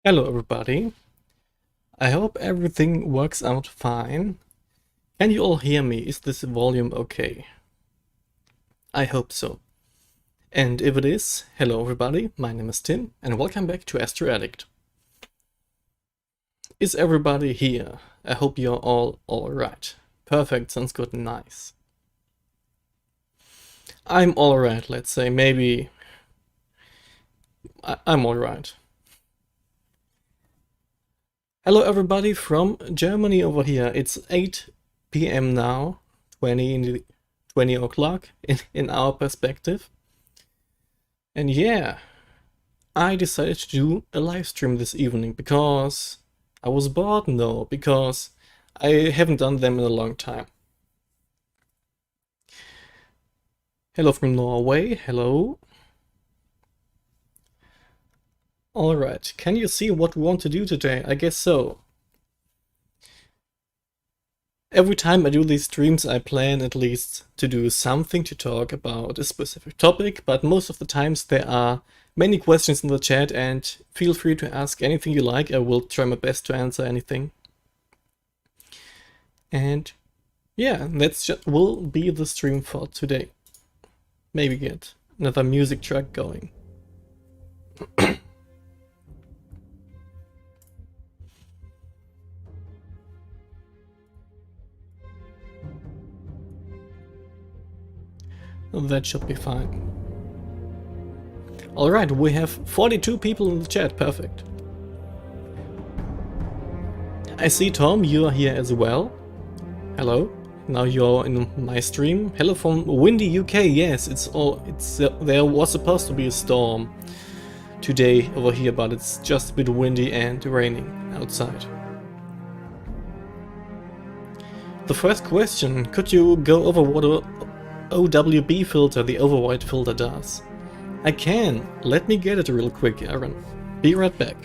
Hello everybody, I hope everything works out fine. Can you all hear me? Is this volume okay? I hope so. And if it is, hello everybody, my name is Tim and welcome back to AstroAddict. Is everybody here? I hope you're all alright. Perfect, sounds good, nice. I'm alright, let's say, maybe... I'm alright. Hello everybody from Germany over here. It's 8 p.m. now, 20 o'clock in our perspective. And yeah, I decided to do a live stream this evening because I was bored? No, because I haven't done them in a long time. Hello from Norway, hello. Alright, can you see what we want to do today? I guess so. Every time I do these streams I plan at least to do something to talk about a specific topic, but most of the times there are many questions in the chat and feel free to ask anything you like. I will try my best to answer anything. And yeah, will be the stream for today. Maybe get another music track going. That should be fine. Alright, we have 42 people in the chat, perfect. I see Tom, you are here as well. Hello, now you're in my stream. Hello from windy UK, yes, there was supposed to be a storm today over here, but it's just a bit windy and raining outside. The first question, could you go over what a OWB filter, the overwide filter, does? I can. Let me get it real quick, Aaron. Be right back.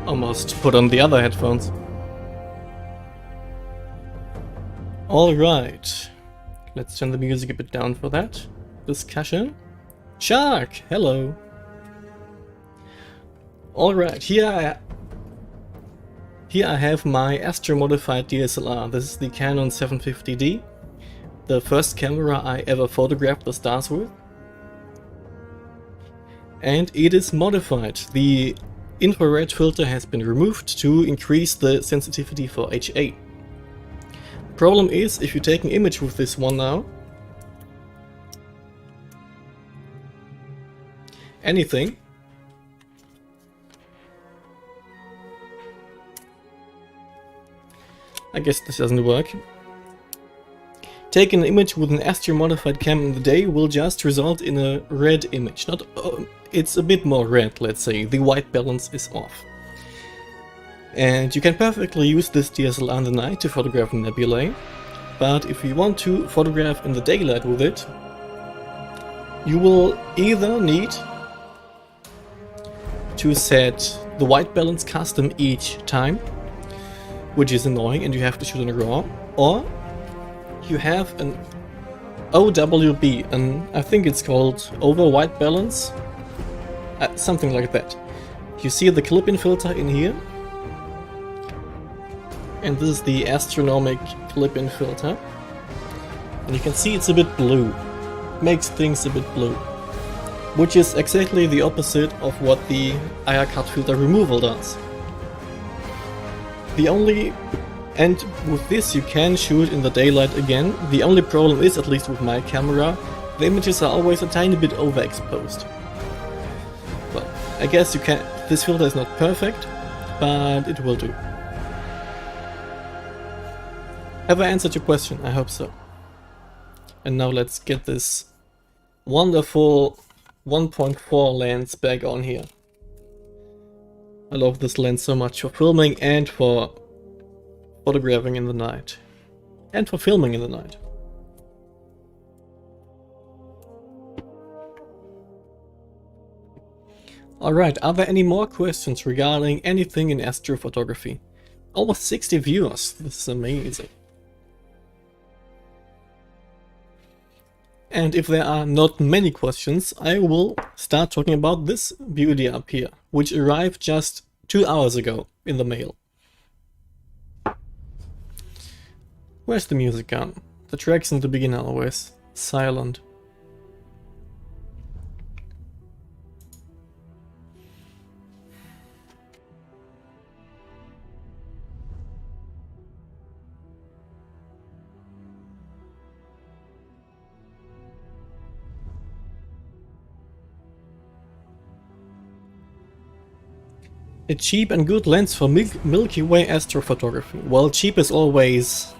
Almost put on the other headphones. Alright, let's turn the music a bit down for that discussion. Shark, hello. Alright, here I have my Astro modified DSLR. This is the Canon 750D, the first camera I ever photographed the stars with. And it is modified. The infrared filter has been removed to increase the sensitivity for HA. Problem is, if you take an image with this one now, anything, I guess this doesn't work. Taking an image with an Astro modified cam in the day will just result in a red image. It's a bit more red, let's say. The white balance is off. And you can perfectly use this DSLR in the night to photograph nebulae, but if you want to photograph in the daylight with it, you will either need to set the white balance custom each time, which is annoying and you have to shoot in RAW, or you have an OWB, and I think it's called over white balance, something like that. You see the clip-in filter in here, and this is the astronomic clip-in filter, and you can see it's a bit blue, makes things a bit blue, which is exactly the opposite of what the IR cut filter removal does. And with this you can shoot in the daylight again. The only problem is, at least with my camera, the images are always a tiny bit overexposed. Well, I guess this filter is not perfect, but it will do. Have I answered your question? I hope so. And now let's get this wonderful 1.4 lens back on here. I love this lens so much for filming and for photographing in the night. And for filming in the night. Alright, are there any more questions regarding anything in astrophotography? Almost 60 viewers, this is amazing. And if there are not many questions, I will start talking about this beauty up here, which arrived just 2 hours ago in the mail. Where's the music gone? The tracks in the beginning are always silent. A cheap and good lens for Milky Way astrophotography. Well, cheap is always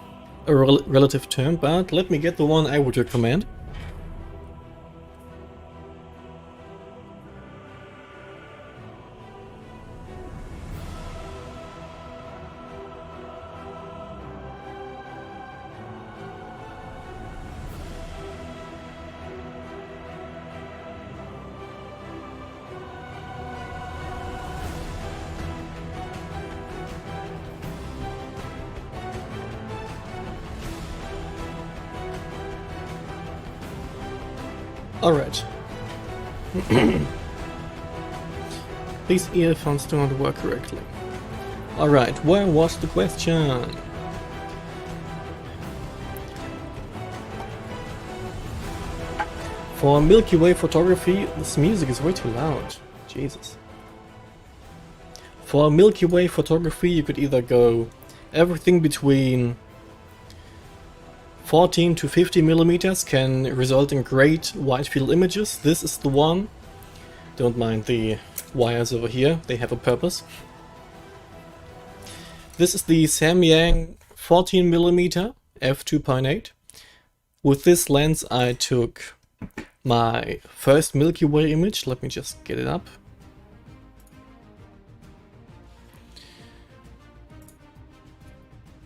a relative term, but let me get the one I would recommend. Alright. These earphones do not work correctly. Alright, where was the question? For Milky Way photography, this music is way too loud. Jesus. For Milky Way photography, you could either go everything between 14 to 50 millimeters can result in great wide field images. This is the one. Don't mind the wires over here, they have a purpose. This is the Samyang 14mm f2.8. With this lens I took my first Milky Way image. Let me just get it up.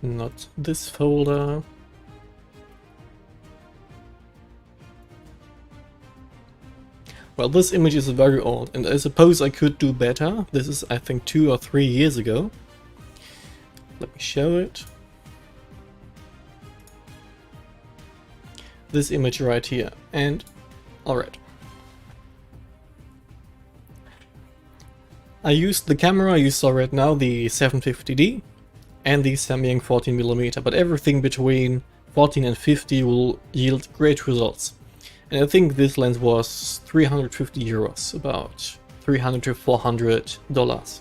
Not this folder. Well, this image is very old, and I suppose I could do better. This is, I think, 2 or 3 years ago. Let me show it. This image right here, and alright. I used the camera you saw right now, the 750D, and the Samyang 14mm, but everything between 14 and 50 will yield great results. And I think this lens was 350 euros, about $300 to $400.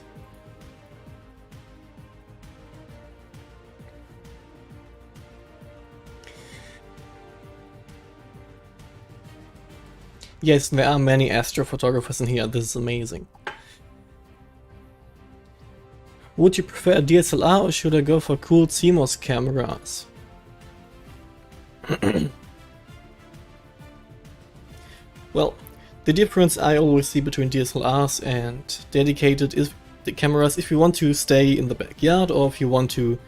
Yes, there are many astrophotographers in here, this is amazing. Would you prefer a DSLR or should I go for cool CMOS cameras? Well, the difference I always see between DSLRs and dedicated is the cameras if you want to stay in the backyard or if you want to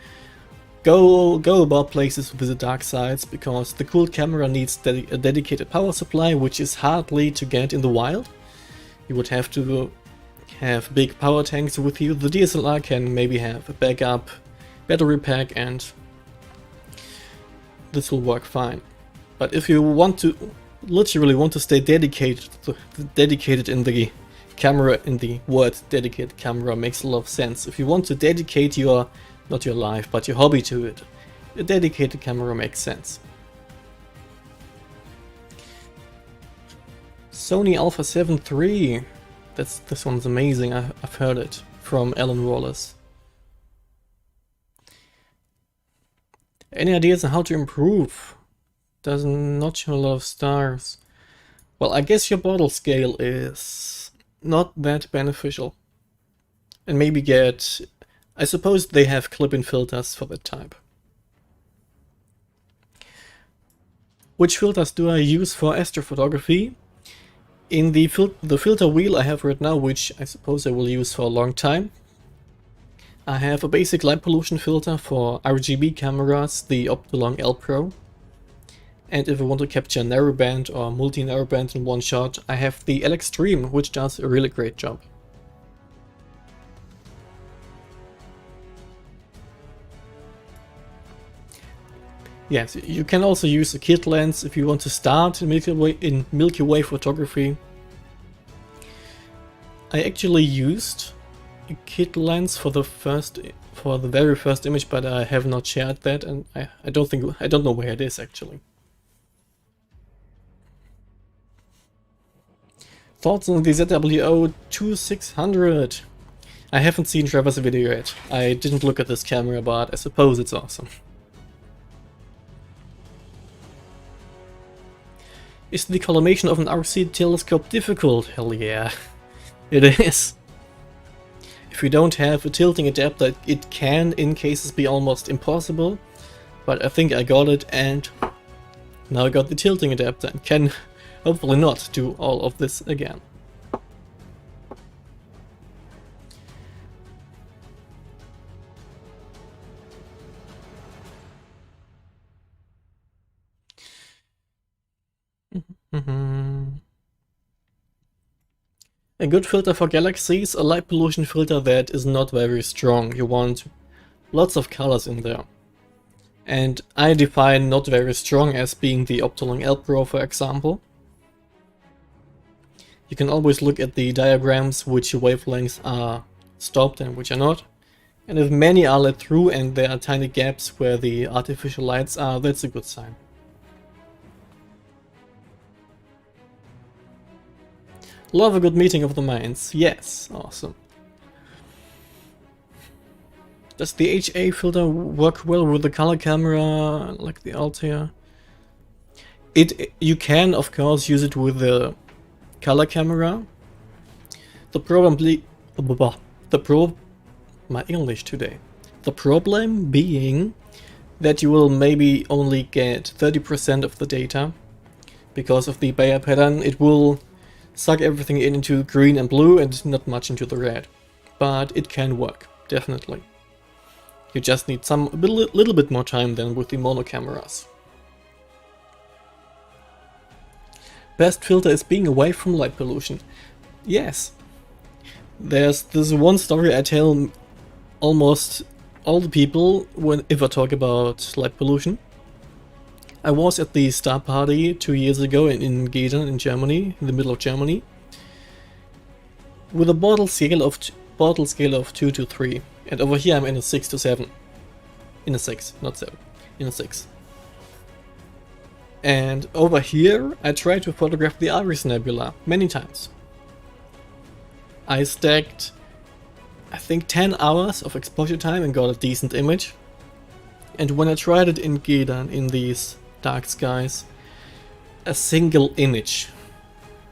go about places with the dark sides, because the cooled camera needs a dedicated power supply, which is hardly to get in the wild. You would have to have big power tanks with you. The DSLR can maybe have a backup battery pack and this will work fine. But if you want to literally want to stay dedicated in the camera, in the word dedicated camera makes a lot of sense. If you want to dedicate your, not your life, but your hobby to it, a dedicated camera makes sense. Sony Alpha 7 III. This one's amazing, I've heard it from Alan Wallace. Any ideas on how to improve? Does not show a lot of stars. Well, I guess your bottle scale is not that beneficial. And maybe get... I suppose they have clip-in filters for that type. Which filters do I use for astrophotography? In the filter wheel I have right now, which I suppose I will use for a long time, I have a basic light pollution filter for RGB cameras, the Optolong L Pro. And if I want to capture narrowband or multi-narrowband in one shot, I have the Livestream, which does a really great job. Yes, you can also use a kit lens if you want to start in Milky Way photography. I actually used a kit lens for the very first image, but I have not shared that, and I don't know where it is actually. Thoughts on the ZWO-2600? I haven't seen Trevor's video yet. I didn't look at this camera, but I suppose it's awesome. Is the collimation of an RC telescope difficult? Hell yeah, it is. If you don't have a tilting adapter, it can in cases be almost impossible, but I think I got it, and now I got the tilting adapter and can hopefully not do all of this again. A good filter for galaxies, a light pollution filter that is not very strong. You want lots of colors in there. And I define not very strong as being the Optolong L Pro, for example. You can always look at the diagrams which wavelengths are stopped and which are not. And if many are let through and there are tiny gaps where the artificial lights are, that's a good sign. Love a good meeting of the minds. Yes, awesome. Does the HA filter work well with the color camera, like the Altair? You can, of course, use it with the color camera. My English today. The problem being that you will maybe only get 30% of the data. Because of the Bayer pattern, it will suck everything into green and blue and not much into the red. But it can work, definitely. You just need a little bit more time than with the mono cameras. Best filter is being away from light pollution. Yes. There's this one story I tell almost all the people if I talk about light pollution. I was at the Star Party 2 years ago in Gedern in Germany, in the middle of Germany, with a bottle scale of 2 to 3, and over here I'm in a 6 to 7. In a 6, not 7. In a 6. And over here I tried to photograph the Iris Nebula many times. I stacked, I think, 10 hours of exposure time and got a decent image. And when I tried it in Gedern in these dark skies, a single image,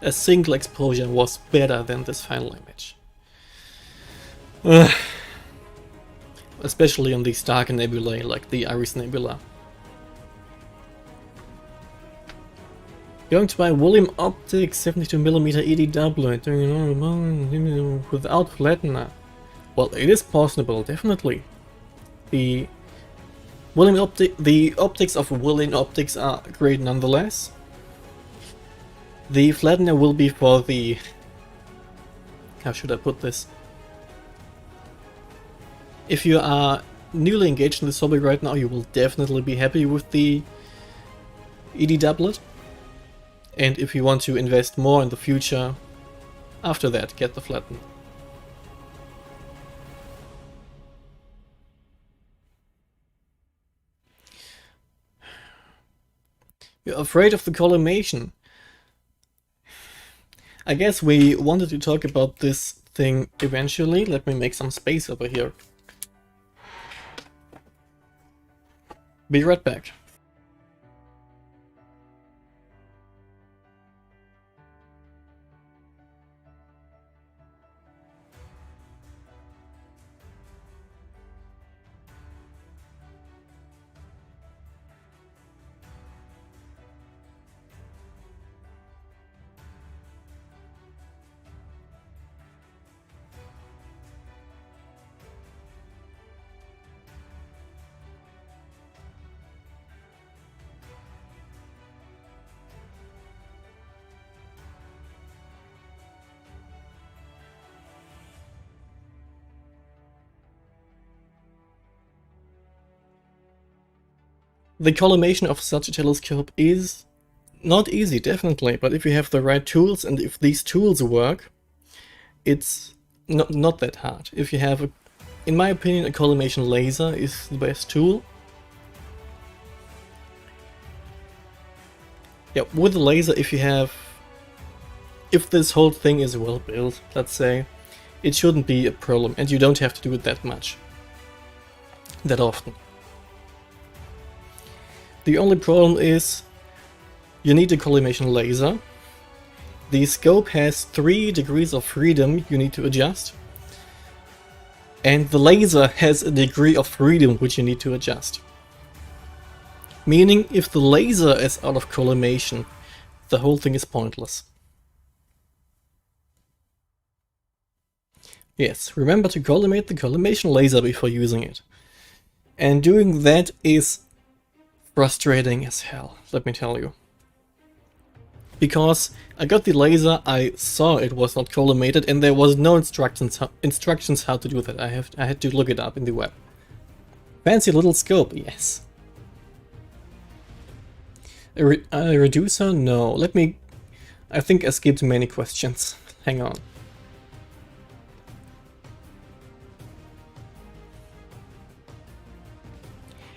a single exposure was better than this final image. Especially on these darker nebulae like the Iris Nebula. Going to buy volume optics 72mm EDW without flattener. Well, it is possible, definitely. The optics of William optics are great nonetheless. The flattener will be for the... how should I put this? If you are newly engaged in this hobby right now, you will definitely be happy with the ED doublet. And if you want to invest more in the future, after that, get the flatten. You're afraid of the collimation. I guess we wanted to talk about this thing eventually. Let me make some space over here. Be right back. The collimation of such a telescope is not easy, definitely, but if you have the right tools and if these tools work, it's not that hard. If you have, in my opinion, a collimation laser is the best tool. Yeah, with a laser, if this whole thing is well built, let's say, it shouldn't be a problem, and you don't have to do it that much, that often. The only problem is you need a collimation laser. The scope has 3 degrees of freedom you need to adjust, and the laser has a degree of freedom which you need to adjust. Meaning, if the laser is out of collimation, the whole thing is pointless. Yes, remember to collimate the collimation laser before using it. And doing that is frustrating as hell, let me tell you. Because I got the laser, I saw it was not collimated, and there was no instructions how to do that. I had to look it up in the web. Fancy little scope, yes. A reducer? No. I think I skipped many questions. Hang on.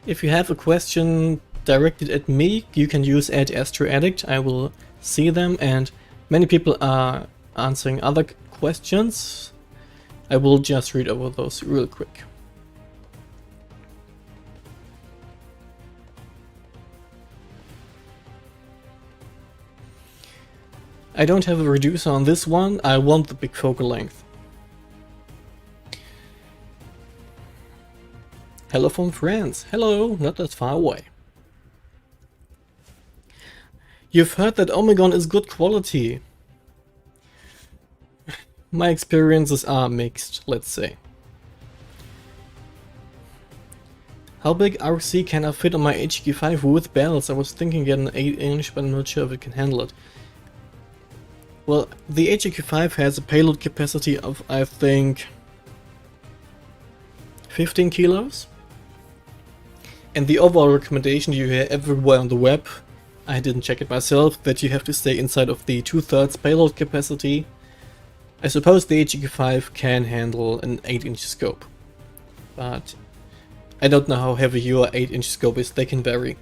If you have a question directed at me, you can use @AstroAddict. I will see them, and many people are answering other questions. I will just read over those real quick. I don't have a reducer on this one, I want the big focal length. Hello from France. Hello, not that far away. You've heard that Omegon is good quality. My experiences are mixed, let's say. How big RC can I fit on my HQ5 with bells? I was thinking get an 8-inch, but I'm not sure if it can handle it. Well, the HQ5 has a payload capacity of, I think, 15 kilos. And the overall recommendation you hear everywhere on the web, I didn't check it myself, that you have to stay inside of the 2/3 payload capacity. I suppose the HQ5 can handle an 8-inch scope, but I don't know how heavy your 8-inch scope is, they can vary.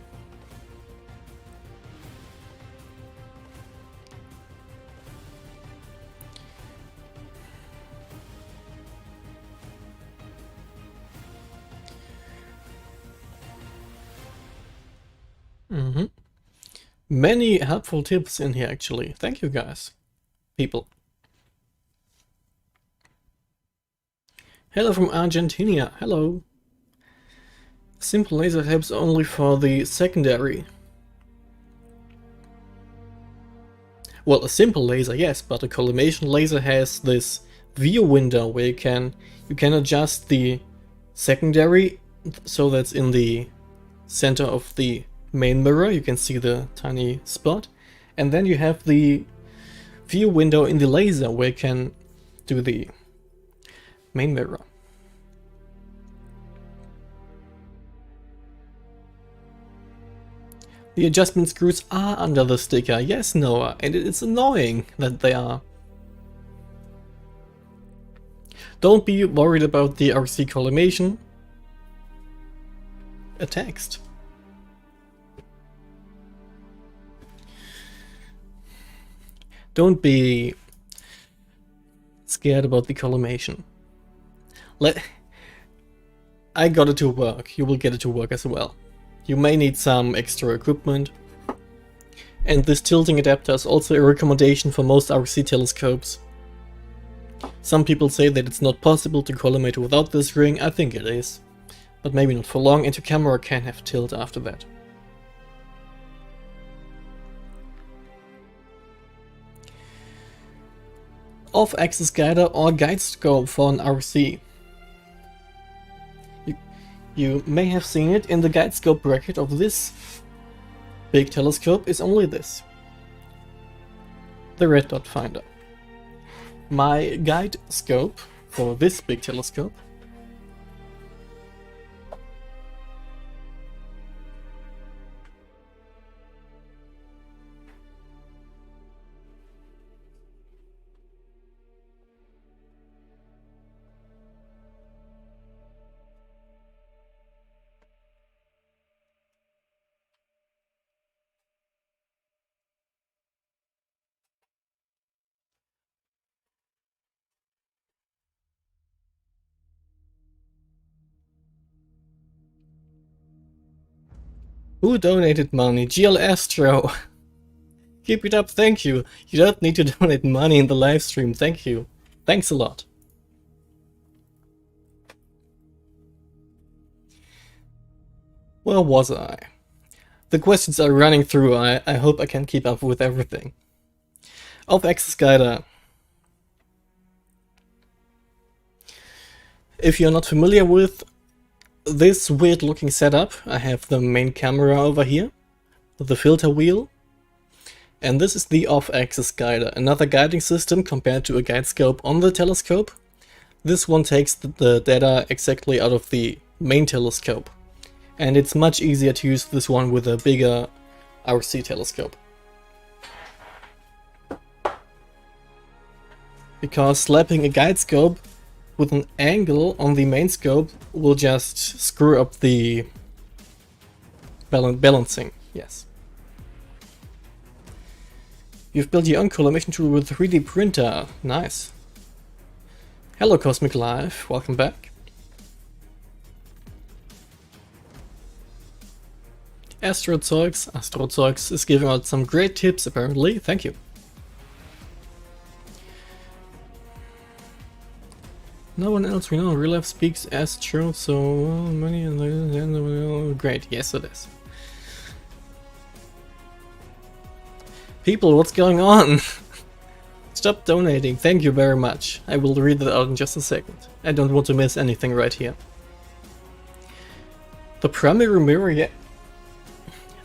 Many helpful tips in here actually. Thank you guys. People. Hello from Argentina. Hello. Simple laser helps only for the secondary. Well, a simple laser, yes, but a collimation laser has this view window where you can adjust the secondary, so that's in the center of the main mirror, you can see the tiny spot, and then you have the view window in the laser where you can do the main mirror. The adjustment screws are under the sticker, yes Noah, and it's annoying that they are. Don't be worried about the RC collimation. A text. Don't be scared about the collimation. I got it to work, you will get it to work as well. You may need some extra equipment. And this tilting adapter is also a recommendation for most RC telescopes. Some people say that it's not possible to collimate without this ring, I think it is. But maybe not for long, and your camera can have tilt after that. Off-axis guider or guide scope for an RC. You may have seen it in the guide scope bracket of this big telescope is only this. The red dot finder. My guide scope for this big telescope Who donated money? GL Astro. Keep it up, thank you. You don't need to donate money in the live stream, thank you. Thanks a lot. Where was I? The questions are running through, I hope I can keep up with everything. Off-axis guider. If you're not familiar with this weird looking setup, I have the main camera over here, the filter wheel, and this is the off-axis guider, another guiding system compared to a guide scope on the telescope. This one takes the data exactly out of the main telescope, and it's much easier to use this one with a bigger RC telescope. Because slapping a guide scope with an angle on the main scope will just screw up the balancing, yes. You've built your own Collimation tool with a 3D printer, nice. Hello Cosmic Life, welcome back. AstroZeugs is giving out some great tips apparently, thank you. No one else we know in real life speaks Astro, so money and great, yes it is. People, what's going on? Stop donating, thank you very much. I will read that out in just a second. I don't want to miss anything right here. The primary mirror, yeah.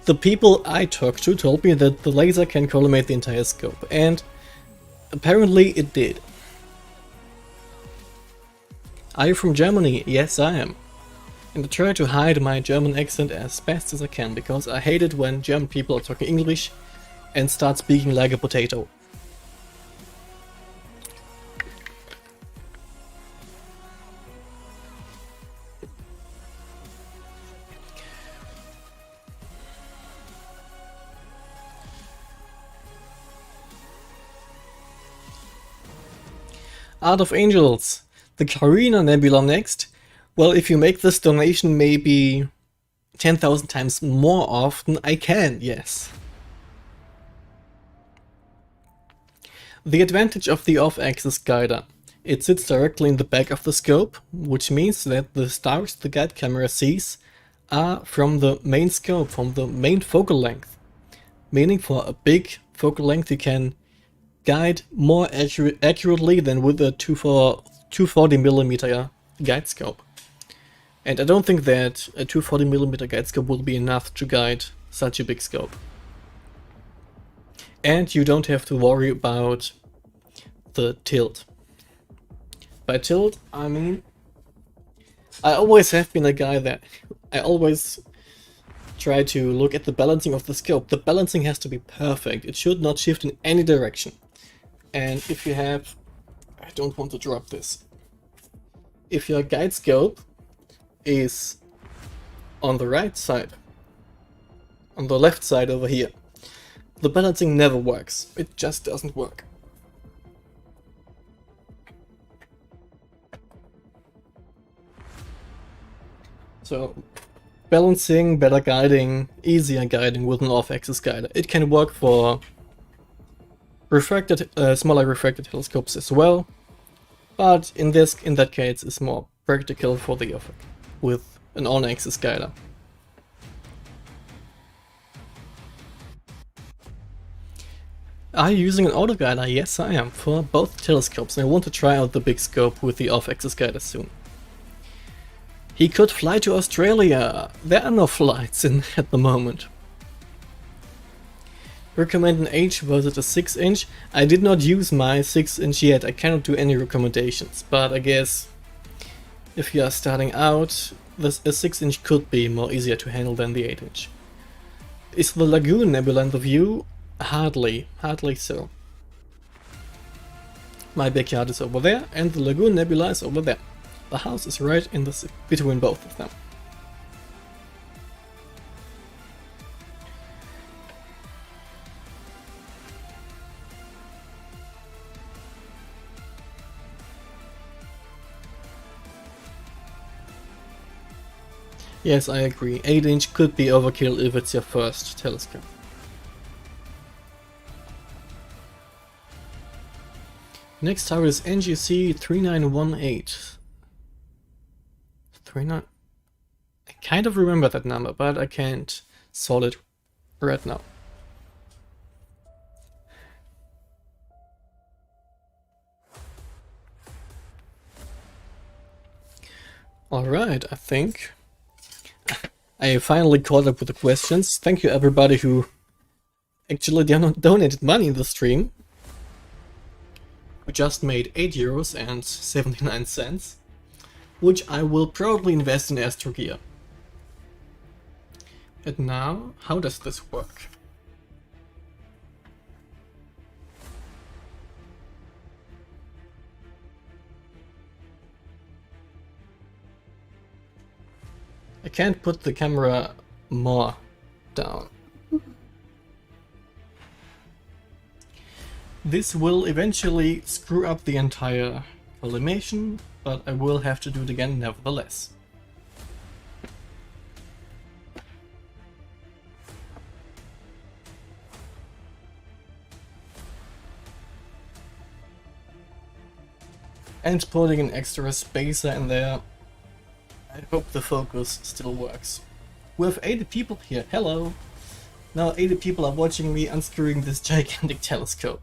The people I talked to told me that the laser can collimate the entire scope, and apparently it did. Are you from Germany? Yes, I am. And I try to hide my German accent as best as I can, because I hate it when German people are talking English and start speaking like a potato. Art of Angels. The Carina Nebula next. Well, if you make this donation maybe 10,000 times more often, I can, yes. The advantage of the off-axis guider. It sits directly in the back of the scope, which means that the stars the guide camera sees are from the main scope, from the main focal length. Meaning for a big focal length you can guide more accurately than with a 240mm guide scope. And I don't think that a 240mm guide scope will be enough to guide such a big scope. And you don't have to worry about the tilt. By tilt, I mean, I always have been a guy that I always try to look at the balancing of the scope. The balancing has to be perfect. It should not shift in any direction. And if you have, I don't want to drop this. If your guide scope is on the right side, on the left side over here, the balancing never works. It just doesn't work. So, balancing, better guiding, easier guiding with an off-axis guider. It can work for refracted, smaller refracted telescopes as well, but in that case it's more practical for the off with an on-axis guider. Are you using an auto guider? Yes, I am, for both telescopes, and I want to try out the big scope with the off-axis guider soon. He could fly to Australia. There are no flights in at the moment. Recommend an H versus a 6-inch. I did not use my 6-inch yet. I cannot do any recommendations, but I guess if you are starting out, a 6-inch could be more easier to handle than the 8-inch. Is the Lagoon Nebula in the view? Hardly so. My backyard is over there, and the Lagoon Nebula is over there. The house is right in the between both of them. Yes, I agree. 8-inch could be overkill if it's your first telescope. Next tower is NGC 3918. 39. I kind of remember that number, but I can't solve it right now. Alright, I think I finally caught up with the questions. Thank you everybody who actually donated money in the stream. We just made €8.79, which I will probably invest in Astro Gear. And now, how does this work? I can't put the camera more down. This will eventually screw up the entire collimation, but I will have to do it again nevertheless. And putting an extra spacer in there. I hope the focus still works. We have 80 people here, hello! Now 80 people are watching me unscrewing this gigantic telescope.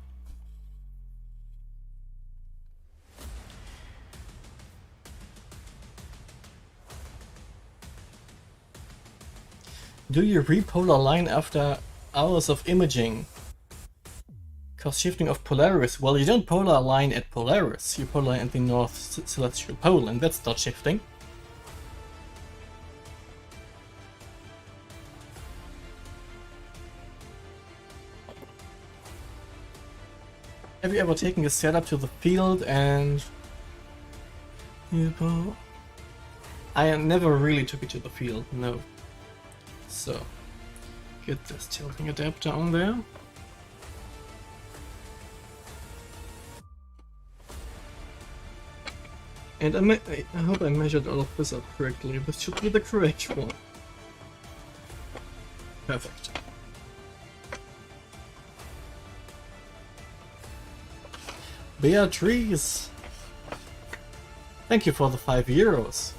Do you repolar line after hours of imaging? Cause shifting of Polaris. Well, you don't polar align at Polaris, you polar at the North Celestial Pole, and that's not shifting. Have you ever taken a setup to the field and... I never really took it to the field, no. So, get this tilting adapter on there. And I hope I measured all of this up correctly. This should be the correct one. Perfect. Beatrice! Thank you for the €5.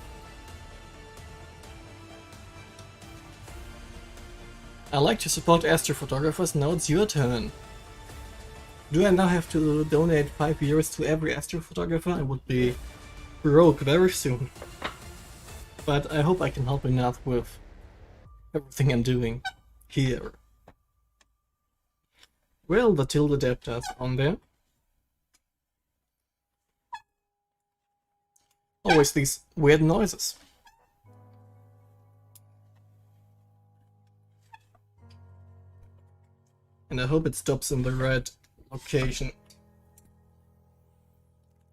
I like to support astrophotographers, now it's your turn. Do I now have to donate €5 to every astrophotographer? I would be broke very soon. But I hope I can help enough with everything I'm doing here. Well, the tilt adapter's on there. Always these weird noises. And I hope it stops in the right location.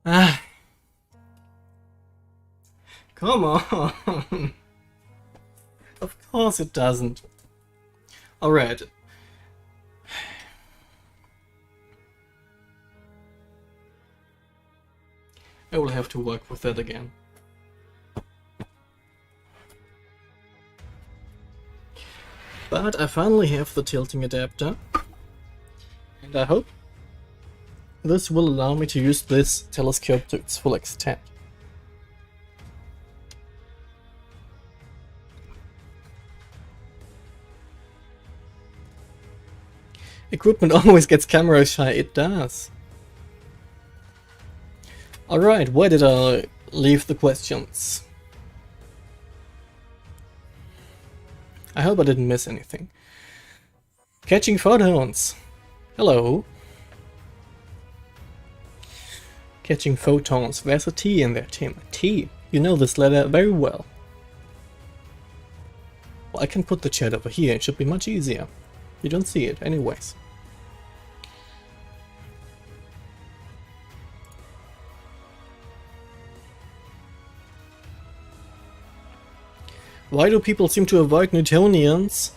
Ah! Come on! Of course it doesn't. Alright. I will have to work with that again. But I finally have the tilting adapter. And I hope this will allow me to use this telescope to its full extent. Equipment always gets camera shy, it does. Alright, where did I leave the questions? I hope I didn't miss anything. Catching photons. Hello. Catching photons. There's a T in there, Tim. A T. You know this letter very well. Well, I can put the chat over here. It should be much easier. You don't see it anyways. Why do people seem to avoid Newtonians?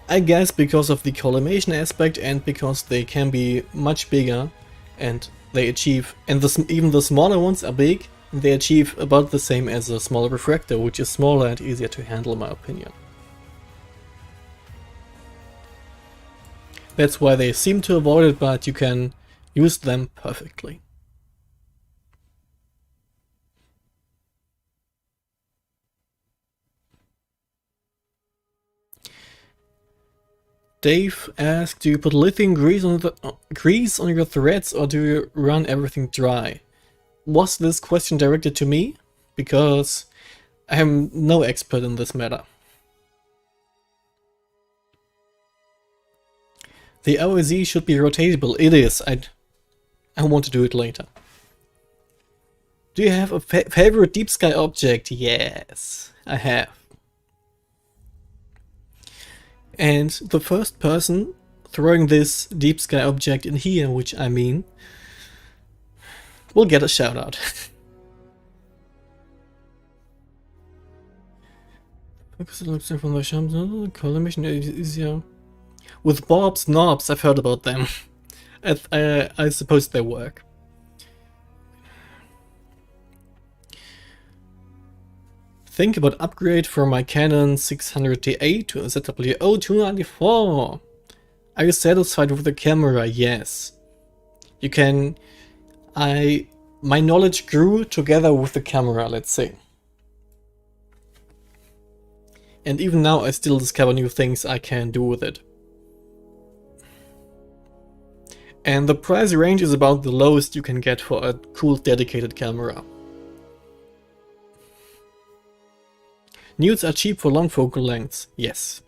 I guess because of the collimation aspect and because they can be much bigger and they achieve, and even the smaller ones are big, They achieve about the same as a small refractor, which is smaller and easier to handle in my opinion. That's why they seem to avoid it, but you can use them perfectly. Dave asked, do you put lithium grease on your threads or do you run everything dry? Was this question directed to me? Because I am no expert in this matter. The OSE should be rotatable. It is. I want to do it later. Do you have a favorite deep sky object? Yes, I have. And the first person throwing this deep sky object in here, which I mean, will get a shout out. Because it looks from the shams, Collimation is easier. With Bob's knobs, I've heard about them. I suppose they work. Think about upgrade from my Canon 600DA to a ZW-0294. Are you satisfied with the camera? Yes. You can... My knowledge grew together with the camera, let's say. And even now I still discover new things I can do with it. And the price range is about the lowest you can get for a cool dedicated camera. Nudes are cheap for long focal lengths, yes.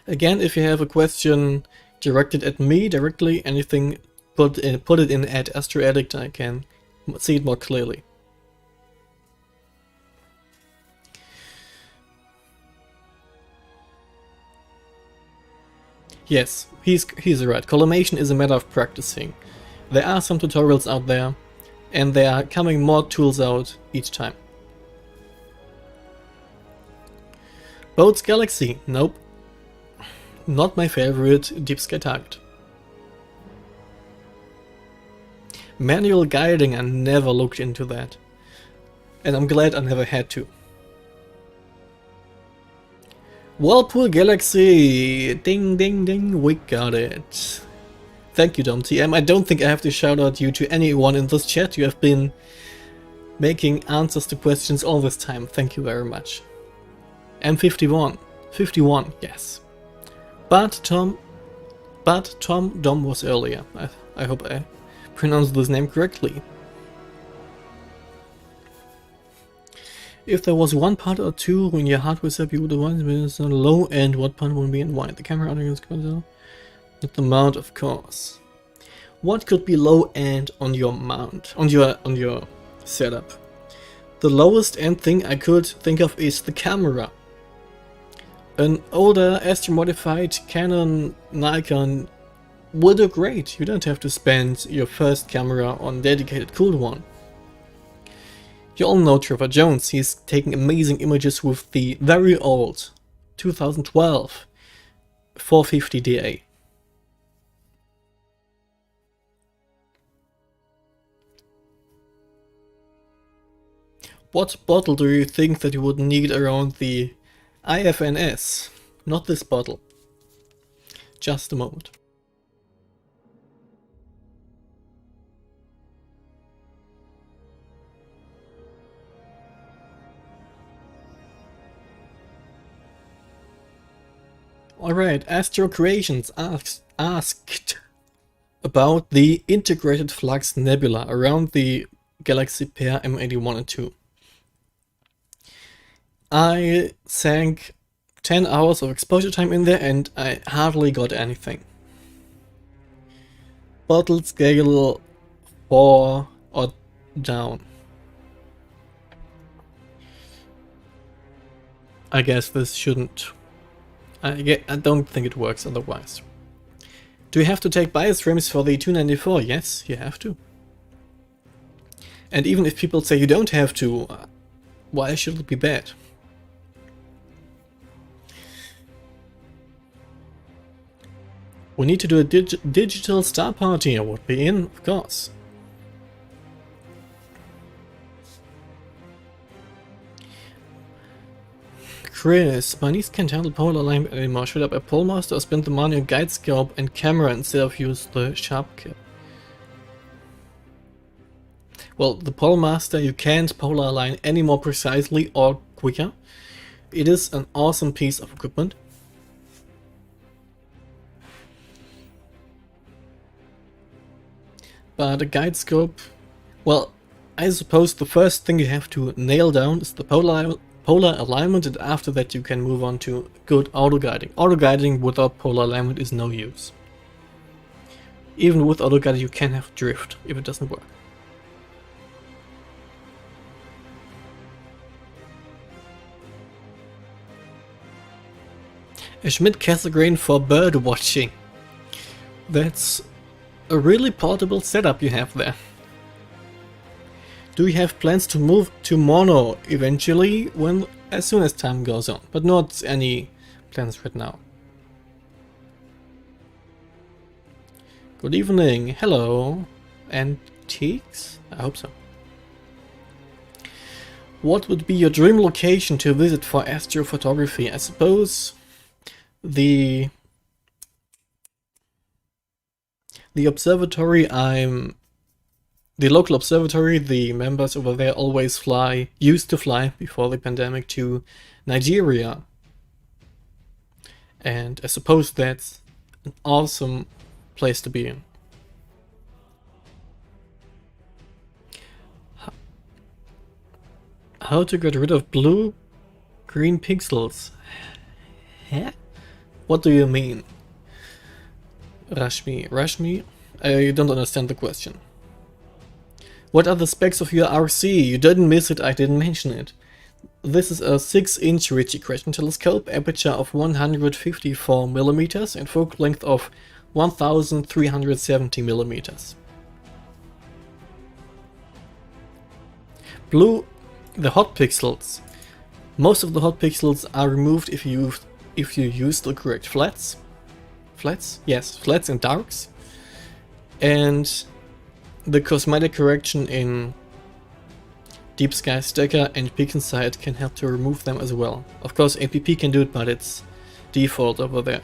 Again, if you have a question directed at me directly, anything, put it in at AstroAddict, I can see it more clearly. Yes, he's right. Collimation is a matter of practicing. There are some tutorials out there, and there are coming more tools out each time. Boats Galaxy, nope. Not my favorite deep sky target. Manual guiding, I never looked into that. And I'm glad I never had to. Whirlpool Galaxy! Ding ding ding, we got it. Thank you, DomTM. I don't think I have to shout out you to anyone in this chat. You have been making answers to questions all this time. Thank you very much. M51. 51, yes. But Tom Dom was earlier. I hope I pronounced this name correctly. If there was one part or two when your hardware setup you would want with a low end, what part would be and why? The camera audience console? Not the mount, of course. What could be low end on your mount, on your setup? The lowest end thing I could think of is the camera. An older Astro-modified Canon Nikon will do great. You don't have to spend your first camera on a dedicated cool one. You all know Trevor Jones. He's taking amazing images with the very old 2012 450DA. What bottle do you think that you would need around the IFNS? Not this bottle. Just a moment. Alright, Astro Creations asked about the integrated flux nebula around the galaxy pair M81 and 2. I sank 10 hours of exposure time in there and I hardly got anything. Bottle scale 4 or down. I guess this shouldn't... I don't think it works otherwise. Do you have to take bias frames for the 294? Yes, you have to. And even if people say you don't have to, why should it be bad? We need to do a digital star party. I would be in, of course. Chris, my niece can't handle polar alignment anymore. Should I buy a pole master or spend the money on guide scope and camera instead of use the sharp kit? Well, the pole master you can't polar align any more precisely or quicker. It is an awesome piece of equipment. But a guide scope, well, I suppose the first thing you have to nail down is the polar alignment, and after that you can move on to good auto guiding. Auto guiding without polar alignment is no use. Even with auto guiding you can have drift if it doesn't work. A Schmidt Cassegrain for bird watching. That's a really portable setup you have there. Do you have plans to move to mono eventually, as soon as time goes on, but not any plans right now? Good evening, hello, antiques? I hope so. What would be your dream location to visit for astrophotography? I suppose the observatory the local observatory, the members over there used to fly before the pandemic to Nigeria. And I suppose that's an awesome place to be in. How to get rid of blue-green pixels? Huh? What do you mean? Rashmi? I don't understand the question. What are the specs of your RC? You didn't miss it, I didn't mention it. This is a 6-inch Ritchie Question telescope, aperture of 154mm and focal length of 1370mm. The hot pixels. Most of the hot pixels are removed if you use the correct flats. Flats? Yes, flats and darks. And the cosmetic correction in Deep Sky Stacker and Pixinsight can help to remove them as well. Of course APP can do it, but it's default over there.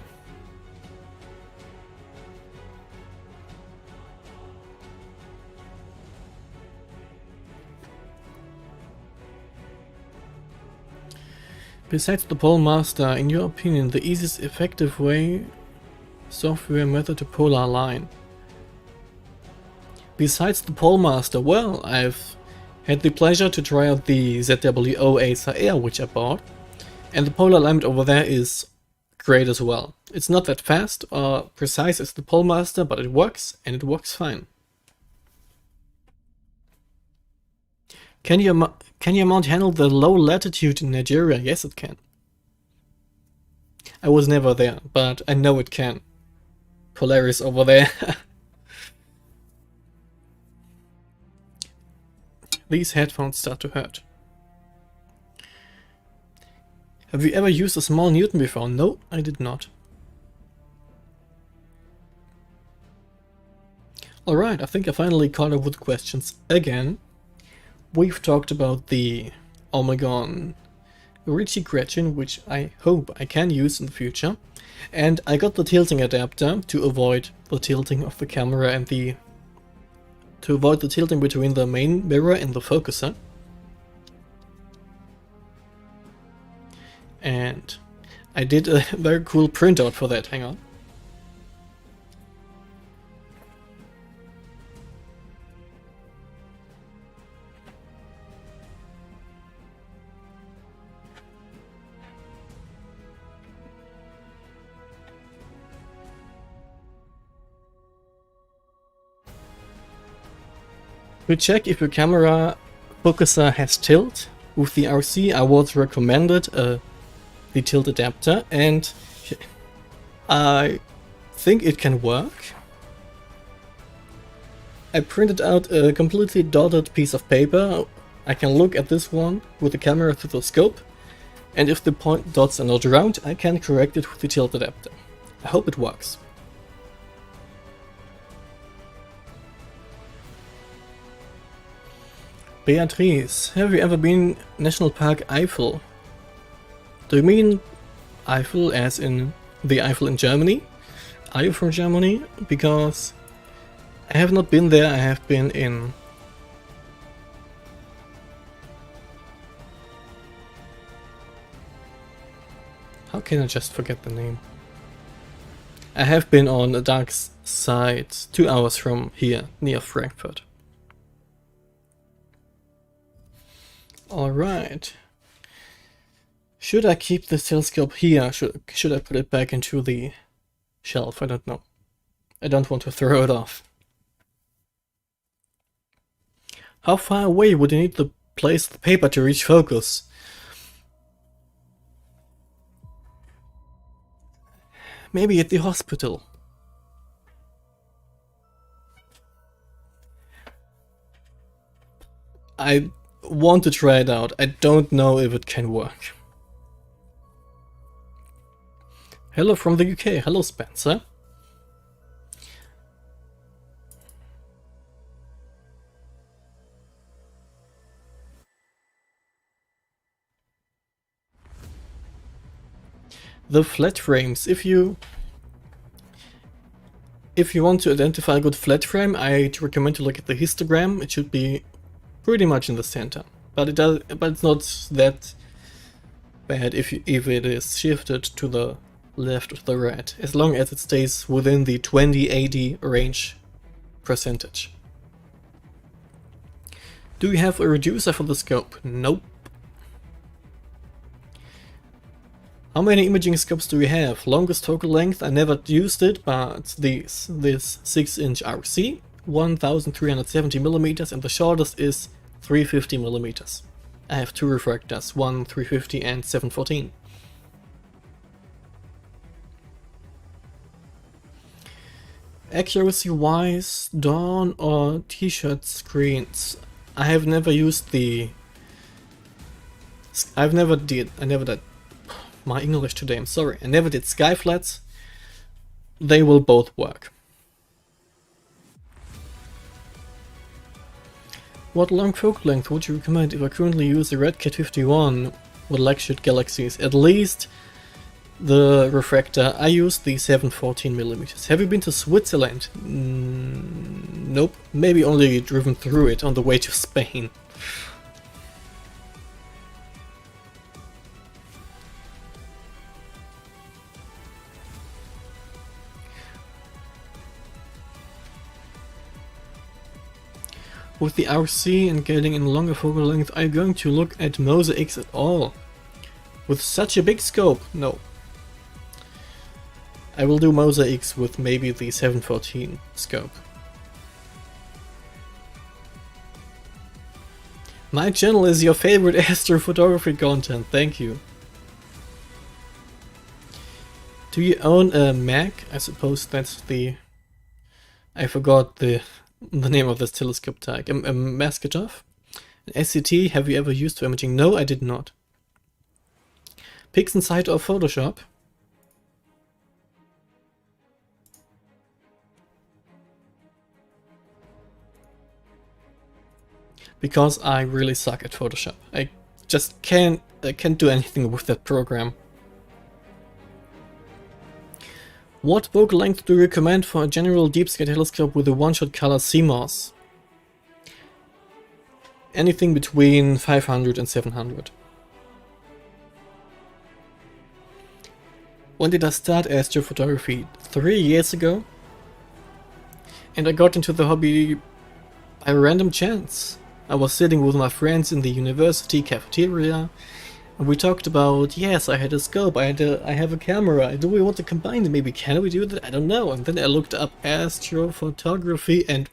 Besides the pole master, in your opinion, the easiest effective software method to polar align? Besides the pole master, well, I've had the pleasure to try out the ZWO Acer Air, which I bought, and the polar alignment over there is great as well. It's not that fast or precise as the pole master, but it works, and it works fine. Can your mount handle the low latitude in Nigeria? Yes, it can. I was never there, but I know it can. Polaris over there. These headphones start to hurt. Have you ever used a small Newton before? No, I did not. Alright, I think I finally caught up with questions again. We've talked about the Omegon Ritchie Gretchen, which I hope I can use in the future. And I got the tilting adapter to avoid the tilting of the camera and to avoid the tilting between the main mirror and the focuser. And I did a very cool printout for that, hang on. To check if your camera focuser has tilt, with the RC I was recommended the tilt adapter, and I think it can work. I printed out a completely dotted piece of paper. I can look at this one with the camera through the scope, and if the point dots are not round, I can correct it with the tilt adapter. I hope it works. Beatrice, have you ever been National Park Eifel? Do you mean Eiffel as in the Eiffel in Germany? Are you from Germany? Because I have not been there, I have been in... How can I just forget the name? I have been on a dark side 2 hours from here, near Frankfurt. Alright. Should I keep this telescope here? Should I put it back into the shelf? I don't know. I don't want to throw it off. How far away would you need to place the paper to reach focus? Maybe at the hospital. I want to try it out. I don't know if it can work. Hello from the UK. Hello, Spencer. The flat frames. If you want to identify a good flat frame, I'd recommend to look at the histogram. It should be pretty much in the center, but it's not that bad if it is shifted to the left or to the right, as long as it stays within the 20-80 range percentage. Do you have a reducer for the scope? Nope. How many imaging scopes do you have? Longest focal length, I never used it, but this 6-inch RC, 1370 millimeters, and the shortest is 350 millimeters. I have two refractors, one 350 and 714. Accuracy wise, Dawn or t-shirt screens. I have never used the... I never did. My English today, I'm sorry. I never did sky flats. They will both work. What long focal length would you recommend if I currently use the Red Cat 51 with lag-shot galaxies? At least the refractor. I use the 714 millimeters. Have you been to Switzerland? Nope. Maybe only driven through it on the way to Spain. With the RC and getting in longer focal length, are you going to look at mosaics at all? With such a big scope? No. I will do mosaics with maybe the 714 scope. My channel is your favorite astrophotography content, thank you. Do you own a Mac? I suppose that's the... I forgot the name of this telescope type. A Maskatov? An SCT, have you ever used for imaging? No, I did not. Pixinsight or Photoshop? Because I really suck at Photoshop. I just can't do anything with that program. What focal length do you recommend for a general deep sky telescope with a one-shot color CMOS? Anything between 500 and 700. When did I start astrophotography? 3 years ago. And I got into the hobby by random chance. I was sitting with my friends in the university cafeteria, and we talked about, yes, I had a scope, I have a camera, do we want to combine them? Maybe can we do that? I don't know. And then I looked up astrophotography, and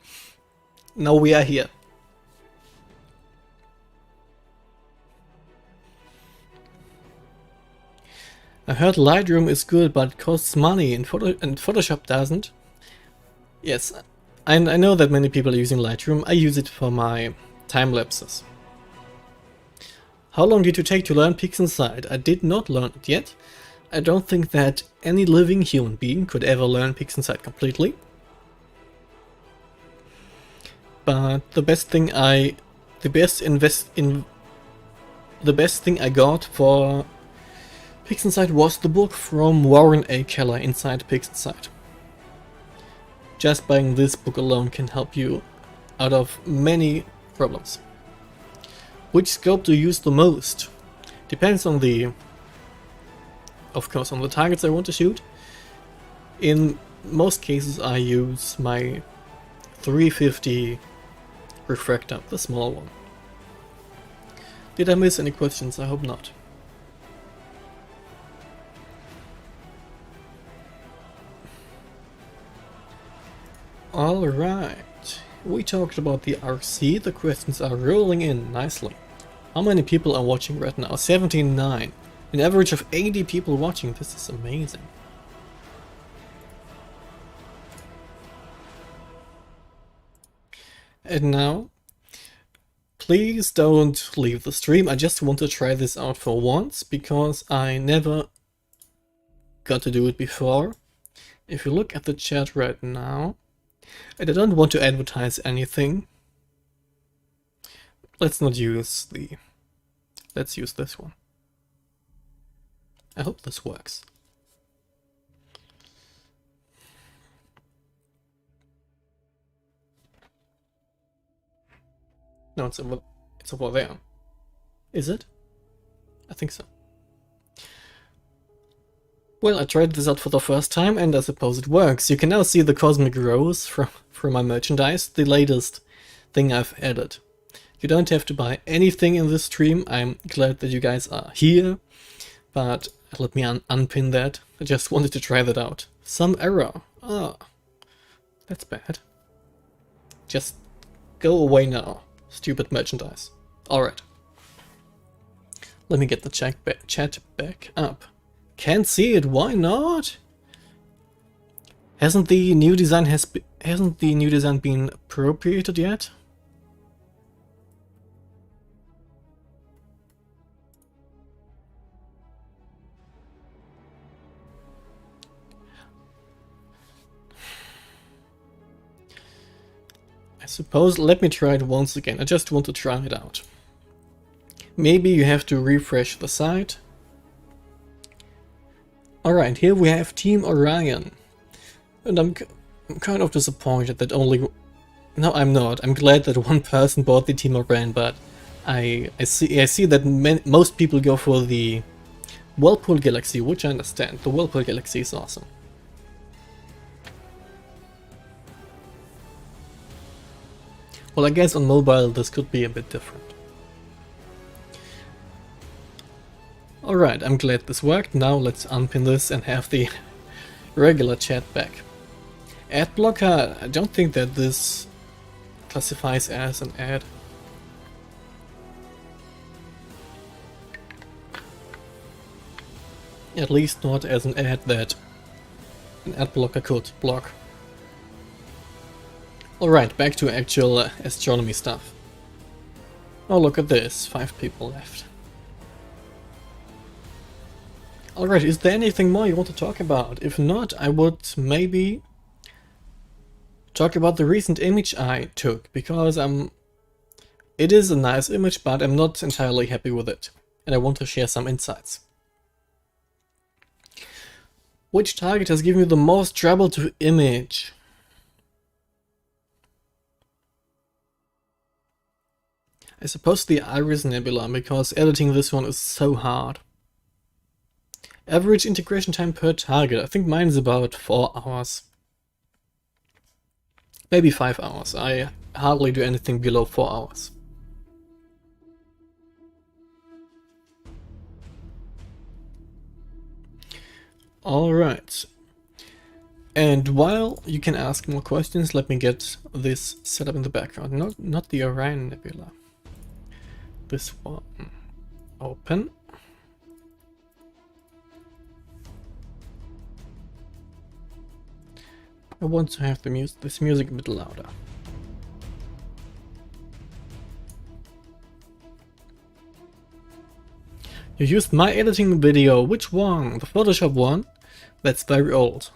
now we are here. I heard Lightroom is good, but it costs money, and Photoshop doesn't. Yes, I know that many people are using Lightroom. I use it for my time lapses. How long did you take to learn Pixinsight? I did not learn it yet. I don't think that any living human being could ever learn Pixinsight completely. But the best thing I got for Pixinsight was the book from Warren A. Keller inside Pixinsight. Just buying this book alone can help you out of many problems. Which scope do you use the most? Depends on the, of course, on the targets I want to shoot. In most cases I use my 350 refractor, the small one. Did I miss any questions? I hope not. Alright, we talked about the RC, the questions are rolling in nicely. How many people are watching right now? 79. An average of 80 people watching, this is amazing. And now, please don't leave the stream, I just want to try this out for once, because I never got to do it before. If you look at the chat right now, and I don't want to advertise anything. Let's not use the... Let's use this one. I hope this works. No, it's over there. Is it? I think so. Well, I tried this out for the first time and I suppose it works. You can now see the cosmic rose from my merchandise, the latest thing I've added. You don't have to buy anything in this stream. I'm glad that you guys are here, but let me unpin that. I just wanted to try that out. Some error. Ah, that's bad. Just go away now, stupid merchandise. Alright. Let me get the chat back up. Can't see it, why not? Hasn't the new design been appropriated yet? I suppose, let me try it once again. I just want to try it out. Maybe you have to refresh the site. Alright, here we have Team Orion. And I'm kind of disappointed that only... No, I'm not. I'm glad that one person bought the Team Orion, but I see that most people go for the Whirlpool Galaxy, which I understand. The Whirlpool Galaxy is awesome. Well, I guess on mobile this could be a bit different. Alright, I'm glad this worked. Now let's unpin this and have the regular chat back. Ad blocker, I don't think that this classifies as an ad. At least not as an ad that an ad blocker could block. Alright, back to actual astronomy stuff. Oh, look at this, 5 people left. Alright, is there anything more you want to talk about? If not, I would maybe talk about the recent image I took, because it is a nice image, but I'm not entirely happy with it, and I want to share some insights. Which target has given you the most trouble to image? I suppose the Iris Nebula, because editing this one is so hard. Average integration time per target, I think mine is about 4 hours. Maybe 5 hours, I hardly do anything below 4 hours. Alright. And while you can ask more questions, let me get this set up in the background. Not the Orion Nebula. This one. Open. I want to have this music a bit louder. You used my editing video. Which one? The Photoshop one? That's very old.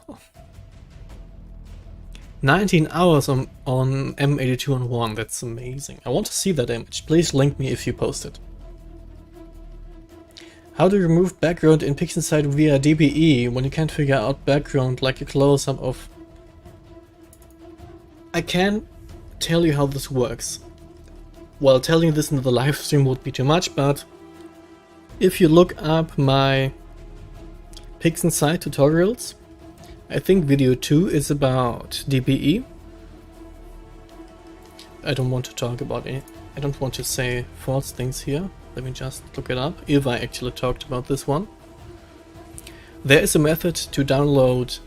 19 hours on M82-1. That's amazing. I want to see that image. Please link me if you post it. How to remove background in Pixinsight via DBE when you can't figure out background like a close-up of... I can tell you how this works. Well, telling you this in the live stream would be too much, but if you look up my Pixinsight tutorials, I think video 2 is about DBE. I don't want to talk about it. I don't want to say false things here. Let me just look it up, if I actually talked about this one. There is a method to download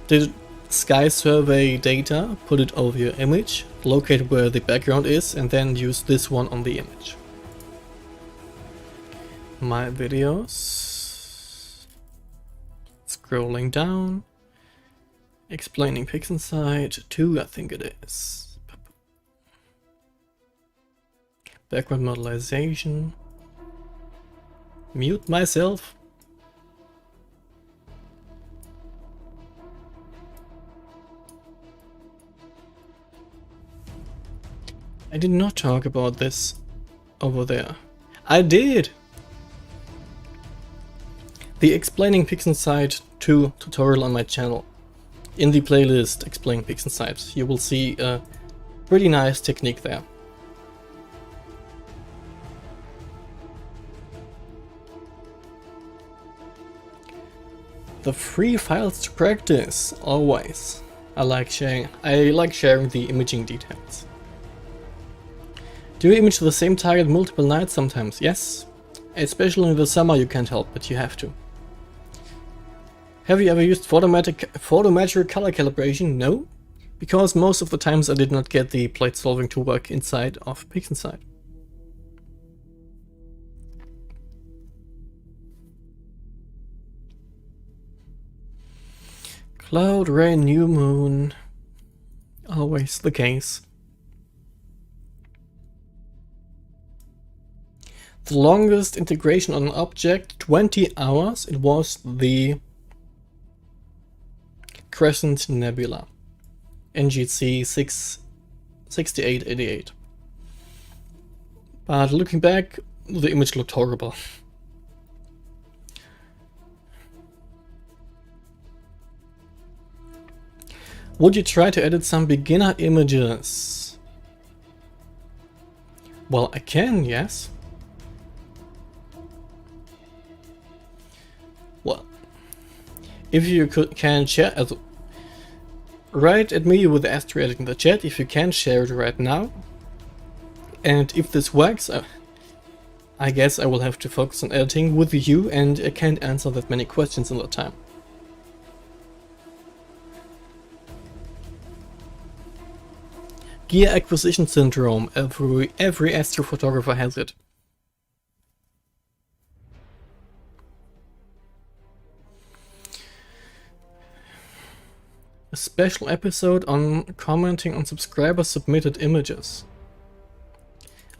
the sky survey data, put it over your image, locate where the background is, and then use this one on the image. My videos. Scrolling down. Explaining Pixinsight 2, I think it is. Background modelization. Mute myself. I did not talk about this over there. I did! The Explaining Pixinsight 2 tutorial on my channel. In the playlist Explaining Pixinsight, you will see a pretty nice technique there. The free files to practice, always. I like sharing the imaging details. Do you image the same target multiple nights sometimes? Yes. Especially in the summer you can't help it, you have to. Have you ever used photometric color calibration? No. Because most of the times I did not get the plate solving to work inside of Pixinsight. Cloud, rain, new moon. Always the case. The longest integration on an object, 20 hours. It was the Crescent Nebula. NGC 6888. But looking back, the image looked horrible. Would you try to edit some beginner images? Well, I can, yes. Well, if you can share, write at me with AstroAddict in the chat if you can share it right now. And if this works, I guess I will have to focus on editing with you, and I can't answer that many questions in that time. Gear acquisition syndrome. Every astrophotographer has it. A special episode on commenting on subscriber submitted images.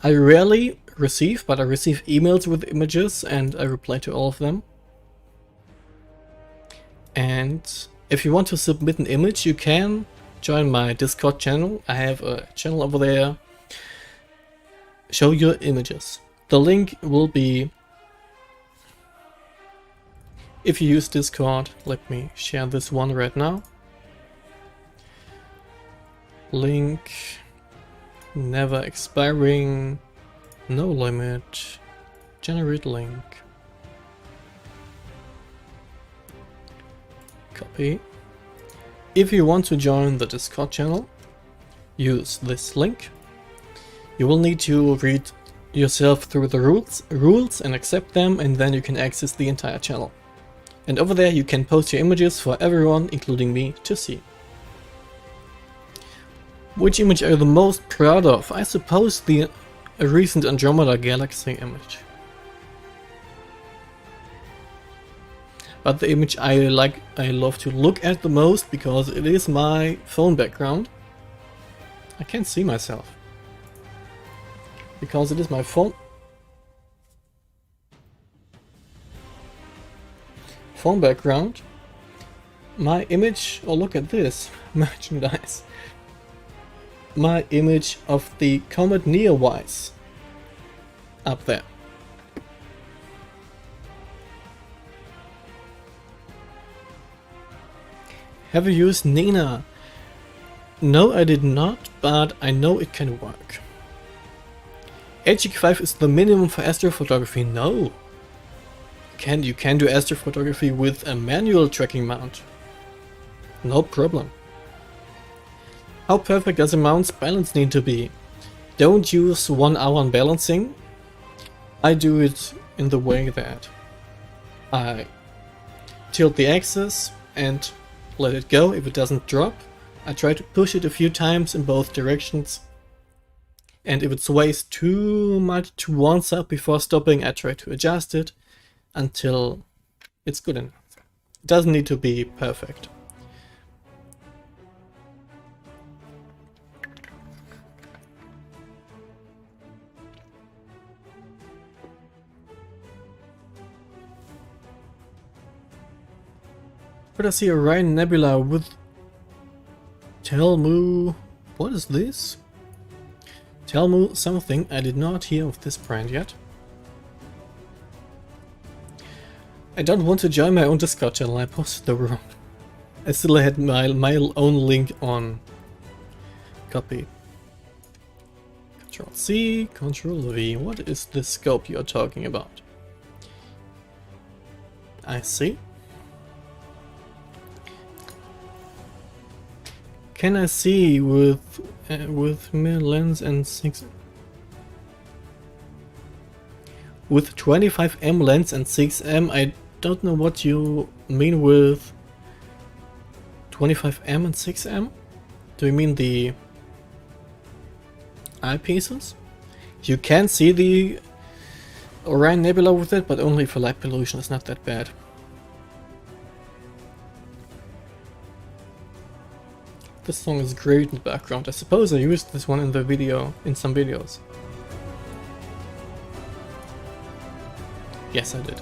I rarely receive, but I receive emails with images and I reply to all of them. And if you want to submit an image, you can join my Discord channel. I have a channel over there. Show your images. The link will be, if you use Discord, let me share this one right now. Link, never expiring, no limit, generate link. Copy. If you want to join the Discord channel, use this link. You will need to read yourself through the rules and accept them, and then you can access the entire channel. And over there you can post your images for everyone, including me, to see. Which image are you the most proud of? I suppose the recent Andromeda Galaxy image. But the image I love to look at the most, because it is my phone background. I can't see myself. Because it is my phone background. My image, oh look at this, merchandise. My image of the Comet Neowise up there. Have you used Nina? No, I did not, but I know it can work. HG5 is the minimum for astrophotography. No. You can do astrophotography with a manual tracking mount. No problem. How perfect does a mount's balance need to be? Don't use 1 hour on balancing. I do it in the way that I tilt the axis and let it go. If it doesn't drop, I try to push it a few times in both directions. And if it sways too much to one side before stopping, I try to adjust it until it's good enough. It doesn't need to be perfect. But I see Orion Nebula with Telmu. What is this? Telmu something. I did not hear of this brand yet. I don't want to join my own Discord channel. I posted the wrong. I still had my own link on. Copy. Control C, Control V. What is this scope you're talking about? I see. Can I see with mid lens and 6 with 25mm lens and 6mm? I don't know what you mean with 25mm and 6mm. Do you mean the eyepieces? You can see the Orion Nebula with it, but only for light pollution. It's not that bad. This song is great in the background. I suppose I used this one in the video, in some videos. Yes, I did.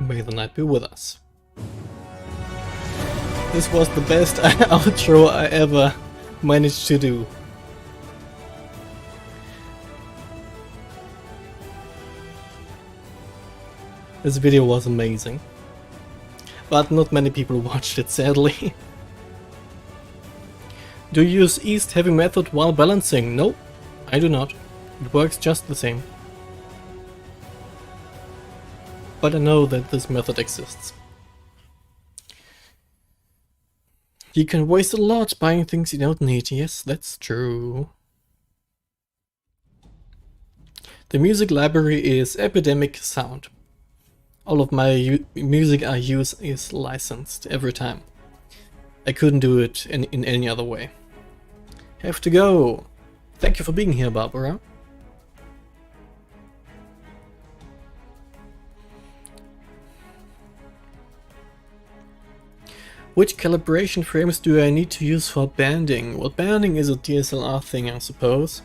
May the night be with us. This was the best outro I ever managed to do. This video was amazing, but not many people watched it, sadly. Do you use East Heavy method while balancing? No, I do not. It works just the same. But I know that this method exists. You can waste a lot buying things you don't need. Yes, that's true. The music library is Epidemic Sound. All of my music I use is licensed every time. I couldn't do it in any other way. Have to go. Thank you for being here, Barbara. Which calibration frames do I need to use for banding? Well, banding is a DSLR thing, I suppose.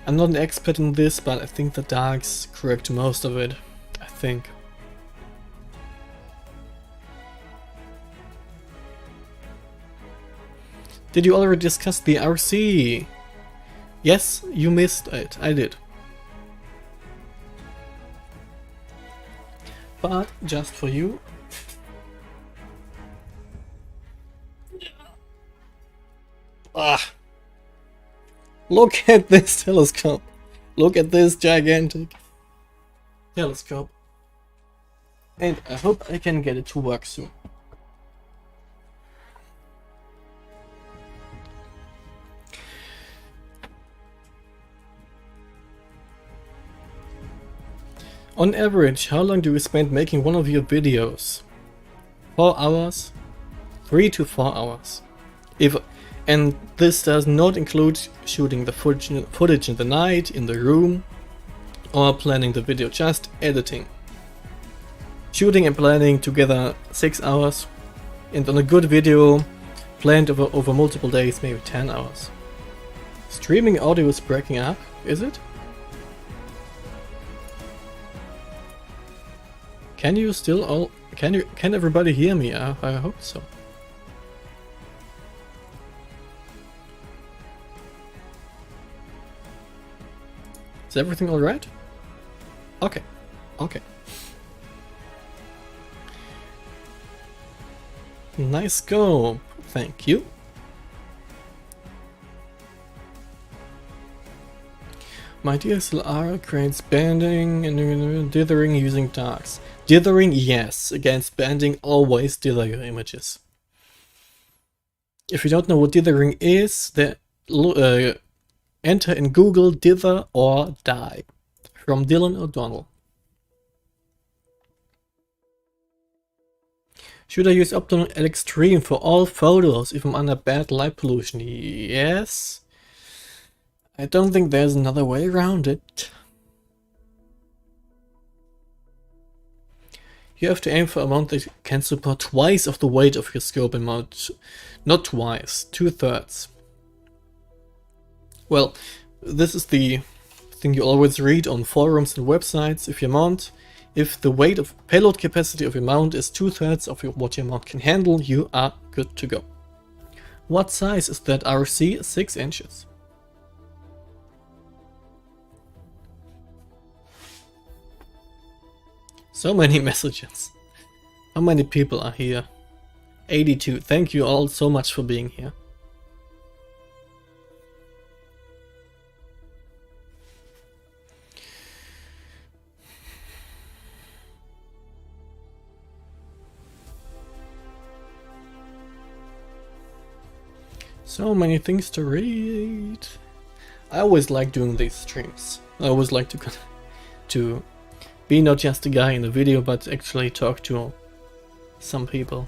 I'm not an expert in this, but I think the darks correct most of it. I think. Did you already discuss the RC? Yes, you missed it. I did. But just for you. Ah! Look at this telescope! Look at this gigantic telescope. And I hope I can get it to work soon. On average, how long do you spend making one of your videos? 4 hours? 3 to 4 hours. And this does not include shooting the footage in the night, in the room, or planning the video, just editing. Shooting and planning together 6 hours, and on a good video, planned over multiple days, maybe 10 hours. Streaming audio is breaking up, is it? Can you still all... Can everybody hear me? I hope so. Is everything alright? Okay. Okay. Nice scope. Thank you. My DSLR creates banding and dithering using darks. Dithering, yes. Against banding, always dither your images. If you don't know what dithering is, enter in Google dither or die. From Dylan O'Donnell. Should I use AstroAddict Extreme for all photos if I'm under bad light pollution? Yes. I don't think there's another way around it. You have to aim for a mount that can support twice of the weight of your scope and mount. Not twice, 2/3. Well, this is the thing you always read on forums and websites. If the weight of payload capacity of your mount is 2/3 of what your mount can handle, you are good to go. What size is that RC? 6 inches. So many messages. How many people are here? 82. Thank you all so much for being here. So many things to read. I always like doing these streams. I always like to be not just a guy in the video, but actually talk to some people.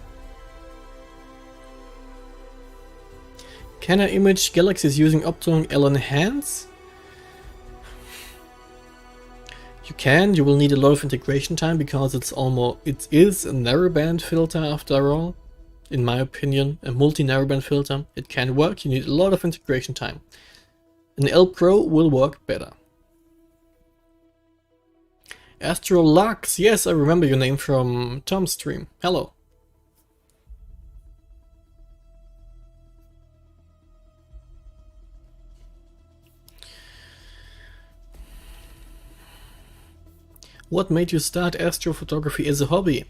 Can I image galaxies using optong L-enhance? You can. You will need a lot of integration time because it is a narrowband filter after all. In my opinion, a multi-narrowband filter. It can work. You need a lot of integration time. An L Pro will work better. AstroLux, yes, I remember your name from Tom's stream. Hello. What made you start astrophotography as a hobby?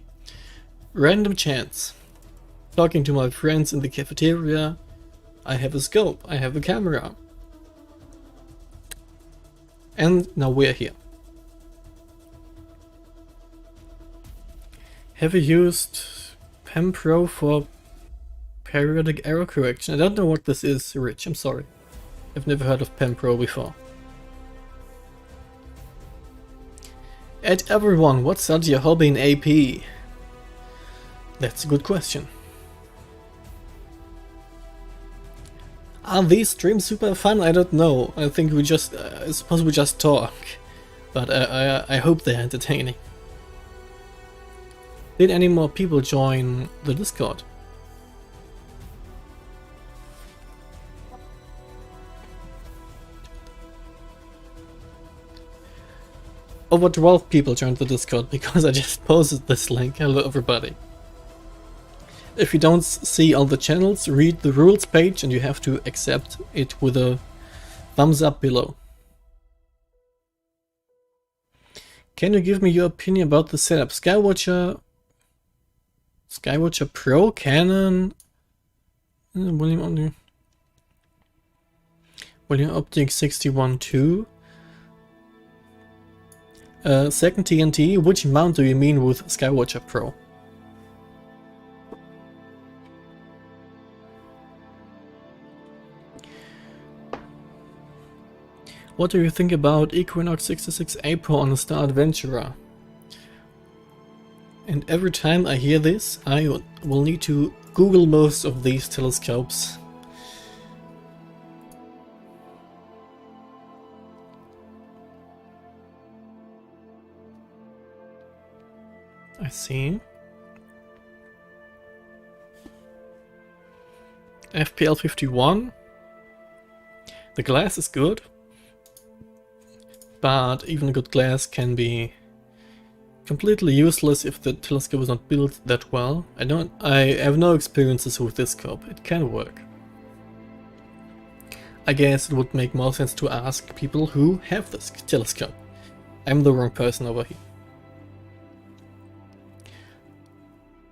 Random chance. Talking to my friends in the cafeteria. I have a scope, I have a camera. And now we're here. Have you used PemPro for periodic error correction? I don't know what this is, Rich, I'm sorry. I've never heard of PemPro before. At everyone, what's your hobby in AP? That's a good question. Are these streams super fun? I don't know. I think I suppose we just talk. But I hope they're entertaining. Did any more people join the Discord? Over 12 people joined the Discord because I just posted this link. Hello everybody. If you don't see all the channels, read the rules page and you have to accept it with a thumbs up below. Can you give me your opinion about the setup? Skywatcher Pro, Canon, William Optic 61-2. Second TNT, which mount do you mean with Skywatcher Pro? What do you think about Equinox 66 Apo on the Star Adventurer? And every time I hear this, I will need to Google most of these telescopes. I see. FPL 51. The glass is good, but even a good glass can be completely useless if the telescope is not built that well. I have no experiences with this scope. It can work. I guess it would make more sense to ask people who have this telescope. I'm the wrong person over here.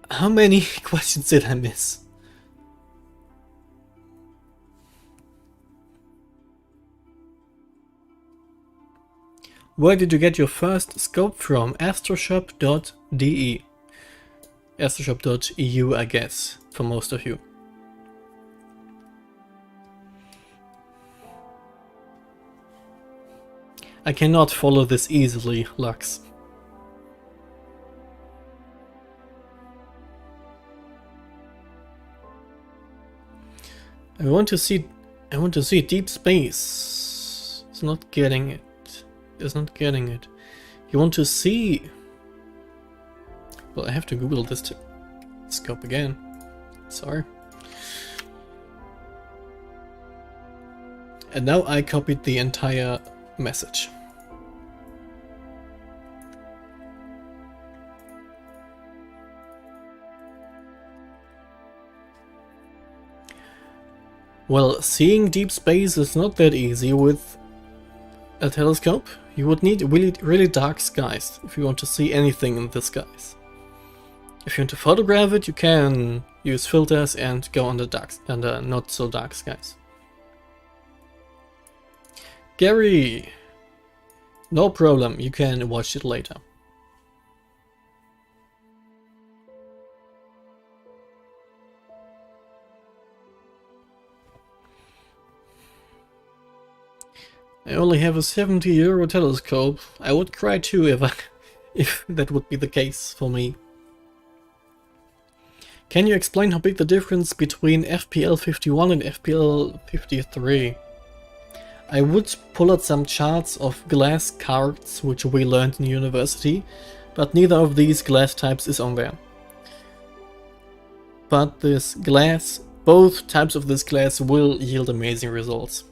How many questions did I miss? Where did you get your first scope from? Astroshop.de. Astroshop.eu, I guess, for most of you. I cannot follow this easily, Lux. I want to see deep space. It's not getting it. It's not getting it. You want to see... Well, I have to Google this scope again. Sorry. And now I copied the entire message. Well, seeing deep space is not that easy with a telescope. You would need really dark skies if you want to see anything in the skies. If you want to photograph it, you can use filters and go under not so dark skies. Gary! No problem, you can watch it later. I only have a 70 euro telescope. I would cry too if that would be the case for me. Can you explain how big the difference between FPL 51 and FPL 53? I would pull out some charts of glass cards which we learned in university, but neither of these glass types is on there. But this glass, both types of this glass will yield amazing results.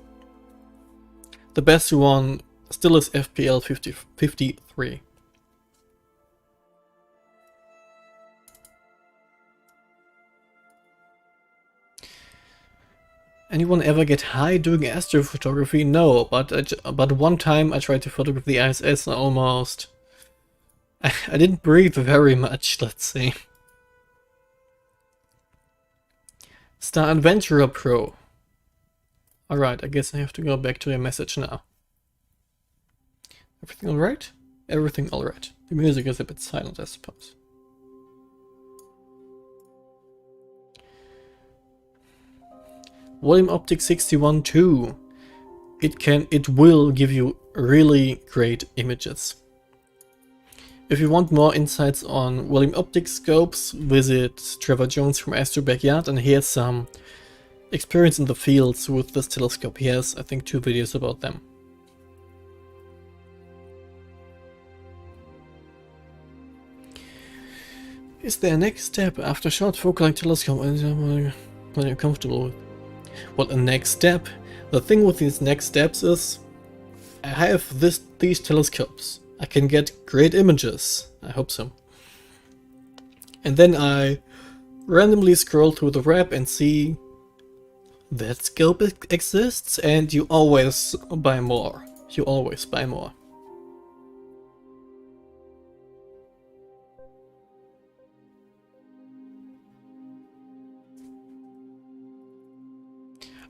The best one still is FPL 53. Anyone ever get high doing astrophotography? No, but one time I tried to photograph the ISS and almost... I didn't breathe very much, let's say. Star Adventurer Pro. Alright, I guess I have to go back to your message now. Everything alright? Everything alright. The music is a bit silent, I suppose. Volume Optics 61.2. It will give you really great images. If you want more insights on volume optics scopes, visit Trevor Jones from Astro Backyard, and he has some experience in the fields with this telescope. He has, I think, 2 videos about them. Is there a next step after short focal length telescope when you're comfortable with? Well, a next step. The thing with these next steps is I have these telescopes. I can get great images. I hope so. And then I randomly scroll through the web and see that scope exists, and you always buy more. You always buy more.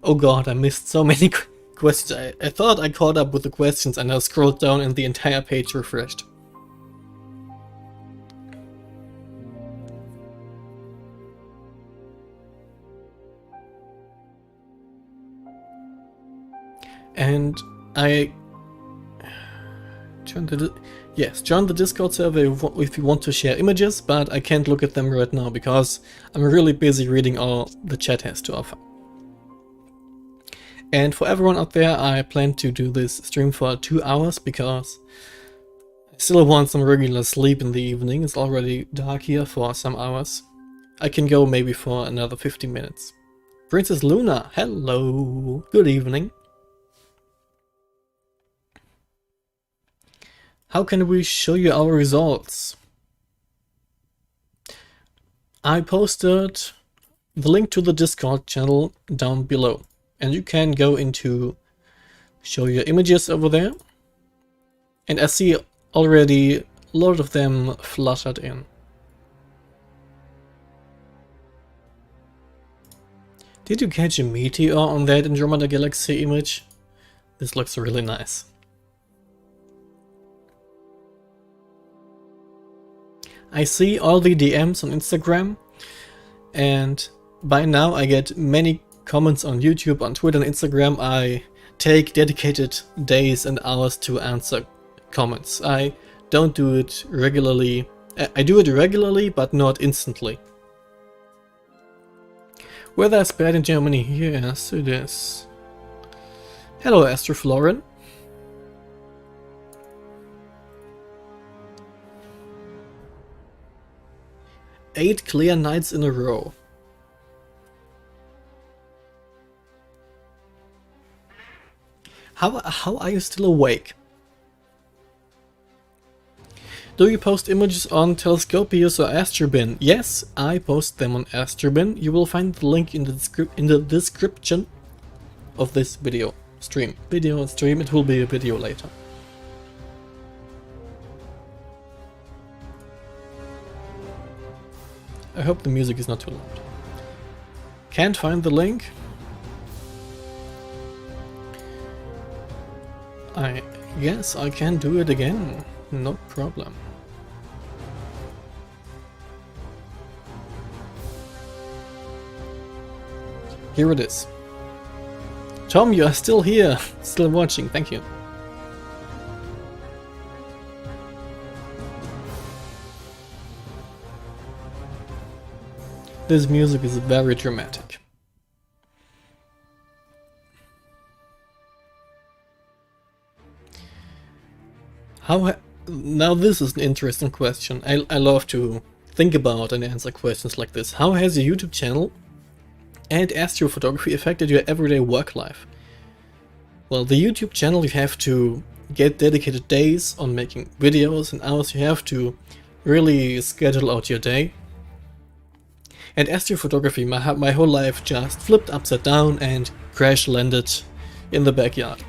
Oh god, I missed so many questions. I thought I caught up with the questions and I scrolled down and the entire page refreshed. And I join the Discord server if you want to share images, but I can't look at them right now because I'm really busy reading all the chat has to offer. And for everyone out there, I plan to do this stream for 2 hours because I still want some regular sleep in the evening. It's already dark here for some hours. I can go maybe for another 50 minutes. Princess Luna, hello, good evening. How can we show you our results? I posted the link to the Discord channel down below. And you can go into show your images over there. And I see already a lot of them fluttered in. Did you catch a meteor on that Andromeda Galaxy image? This looks really nice. I see all the DMs on Instagram, and by now I get many comments on YouTube, on Twitter and Instagram. I take dedicated days and hours to answer comments. I don't do it regularly. I do it regularly, but not instantly. Weather is bad in Germany. Yes, it is. Hello, Astroflorin. Eight clear nights in a row. How are you still awake? Do you post images on Telescopius or AstroBin? Yes, I post them on AstroBin. You will find the link in the description of this video stream. It will be a video later. I hope the music is not too loud. Can't find the link? I guess I can do it again. No problem. Here it is. Tom, you are still here, still watching, thank you. This music is very dramatic. Now this is an interesting question. I love to think about and answer questions like this. How has your YouTube channel and astrophotography affected your everyday work life? Well, the YouTube channel, you have to get dedicated days on making videos and hours. You have to really schedule out your day. And astrophotography, my whole life just flipped upside down and crash landed in the backyard.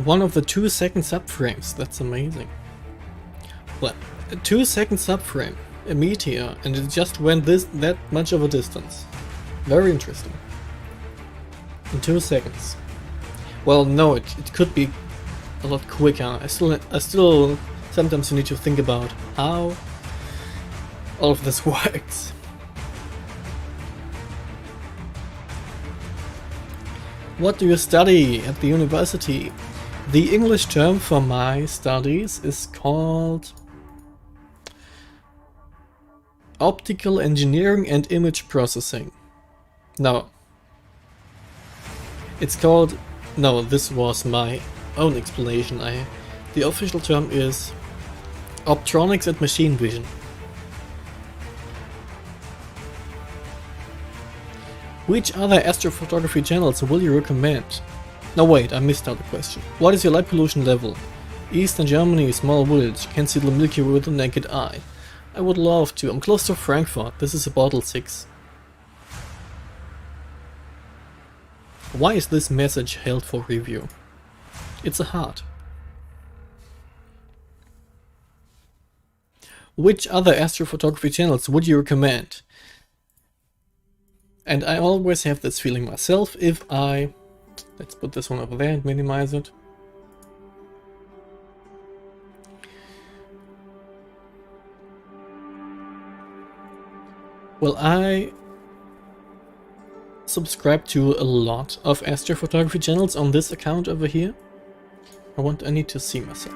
One of the 2-second subframes, that's amazing. Well, a 2-second subframe, a meteor, and it just went that much of a distance. Very interesting. In 2 seconds. Well, no, it could be a lot quicker. I still sometimes need to think about how all of this works. What do you study at the university? The English term for my studies is called Optical Engineering and Image Processing. No. It's called... No, this was my own explanation. The official term is Optronics and Machine Vision. Which other astrophotography channels will you recommend? No, wait, I missed out the question. What is your light pollution level? Eastern Germany, small village, can see the Milky Way with the naked eye. I would love to. I'm close to Frankfurt. This is a bottle 6. Why is this message held for review? It's a heart. Which other astrophotography channels would you recommend? And I always have this feeling myself if I... Let's put this one over there and minimize it. Well, I subscribe to a lot of astrophotography channels on this account over here. I need to see myself.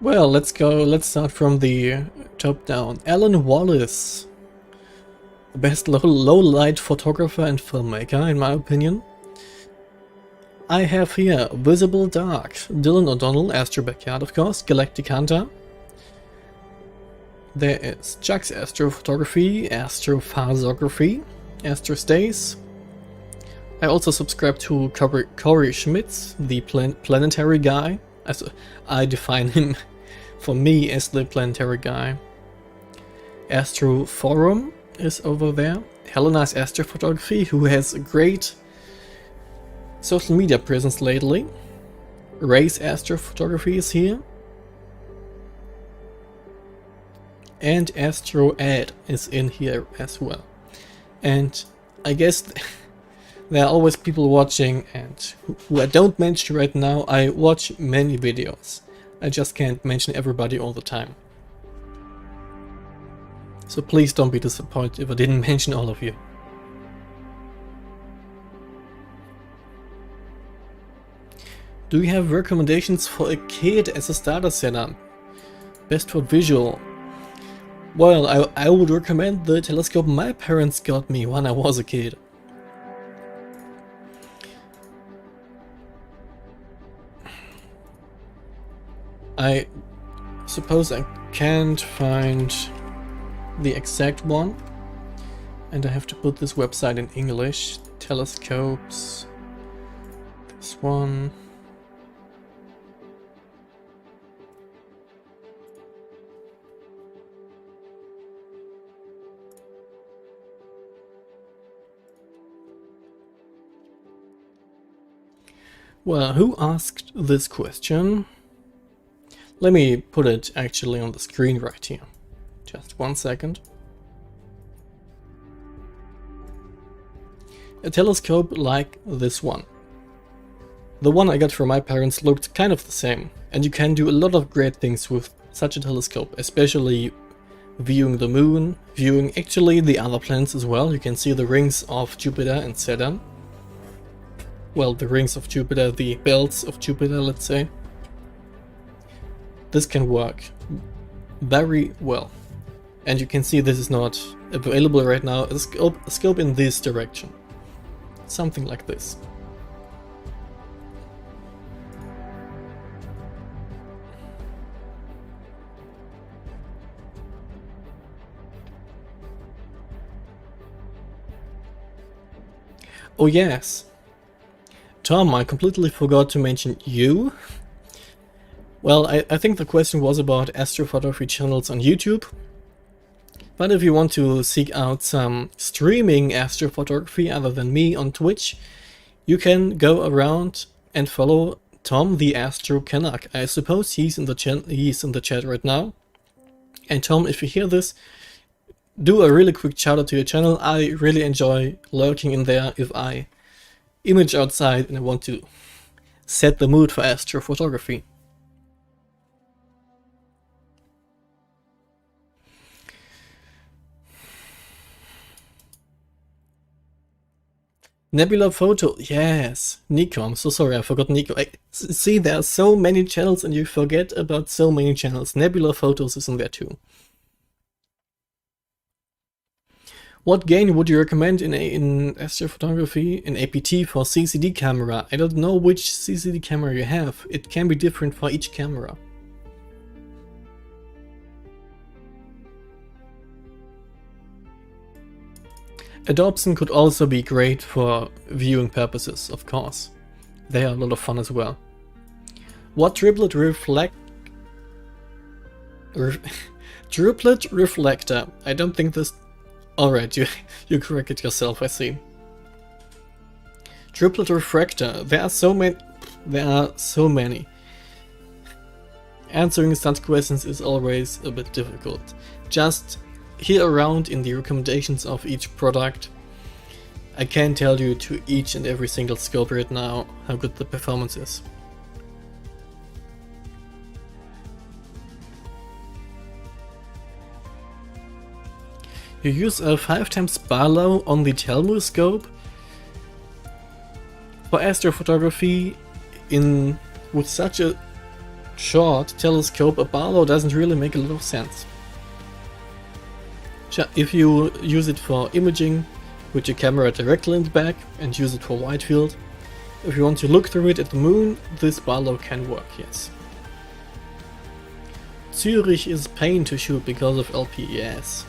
Well, let's start from the top down. Alan Wallace, the best low light photographer and filmmaker in my opinion. I have here Visible Dark, Dylan O'Donnell, Astro Backyard of course, Galactic Hunter. There is Chuck's Astrophotography, Astrophotography, Astro Stays, I also subscribe to Corey Schmitz, the planetary guy. As I define him for me as the planetary guy. Astroforum is over there. Helena's Astrophotography, who has a great social media presence lately. Ray's Astrophotography is here. And AstroAddict is in here as well. And I guess there are always people watching, and who I don't mention right now. I watch many videos. I just can't mention everybody all the time. So please don't be disappointed if I didn't mention all of you. Do you have recommendations for a kit as a starter setup? Best for visual? Well, I would recommend the telescope my parents got me when I was a kid. I suppose I can't find the exact one, and I have to put this website in English. Telescopes. This one. Well, who asked this question? Let me put it actually on the screen right here. Just 1 second. A telescope like this one. The one I got from my parents looked kind of the same, and you can do a lot of great things with such a telescope, especially viewing the moon, viewing actually the other planets as well. You can see the rings of Jupiter and Saturn. Well, the rings of Jupiter, the belts of Jupiter, let's say. This can work very well. And you can see this is not available right now. A scope in this direction. Something like this. Oh yes. Tom, I completely forgot to mention you. Well, I think the question was about astrophotography channels on YouTube. But if you want to seek out some streaming astrophotography other than me on Twitch, you can go around and follow Tom the Astro Canuck. I suppose he's in the chat right now. And Tom, if you hear this, do a really quick shout out to your channel. I really enjoy lurking in there if I image outside and I want to set the mood for astrophotography. Nebula Photo, yes. Nico, I'm so sorry, I forgot Nico. See, there are so many channels and you forget about so many channels. Nebula Photos is in there too. What gain would you recommend in astrophotography, in APT for CCD camera? I don't know which CCD camera you have. It can be different for each camera. Adoption could also be great for viewing purposes, of course. They are a lot of fun as well. What triplet triplet reflector? I don't think this... Alright, you corrected yourself, I see. Triplet refractor. There are so many. Answering such questions is always a bit difficult. Just hear around in the recommendations of each product. I can't tell you to each and every single scope right now how good the performance is. You use a 5x Barlow on the Telmu scope? For astrophotography, with such a short telescope, a Barlow doesn't really make a lot of sense. If you use it for imaging, put your camera directly in the back and use it for wide field. If you want to look through it at the moon, this Barlow can work, yes. Zurich is pain to shoot because of LPES.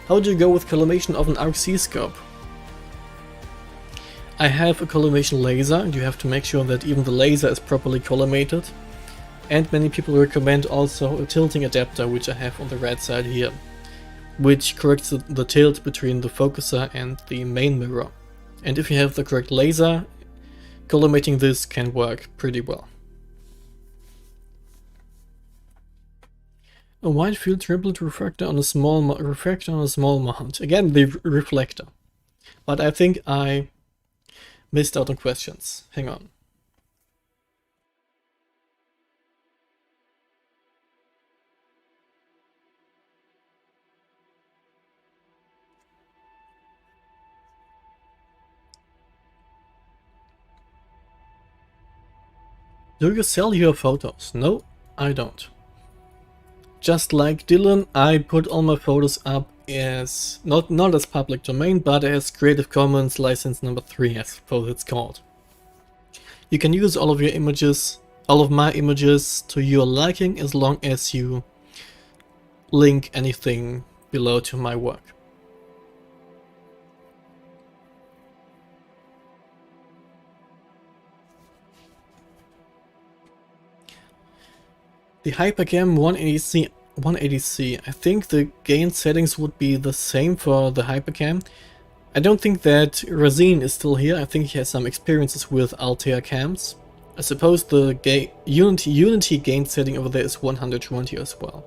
How do you go with collimation of an RC scope? I have a collimation laser, and you have to make sure that even the laser is properly collimated. And many people recommend also a tilting adapter, which I have on the right side here, which corrects the tilt between the focuser and the main mirror. And if you have the correct laser, collimating this can work pretty well. A wide field triplet refractor on a small mount. Again, the reflector. But I think I missed out on questions. Hang on. Do you sell your photos? No, I don't. Just like Dylan, I put all my photos up as, not as public domain, but as Creative Commons license number 3, I suppose it's called. You can use all of your images, all of my images to your liking, as long as you link anything below to my work. The Hypercam 180C, I think the gain settings would be the same for the Hypercam. I don't think that Razine is still here. I think he has some experiences with Altair cams. I suppose the Unity gain setting over there is 120 as well.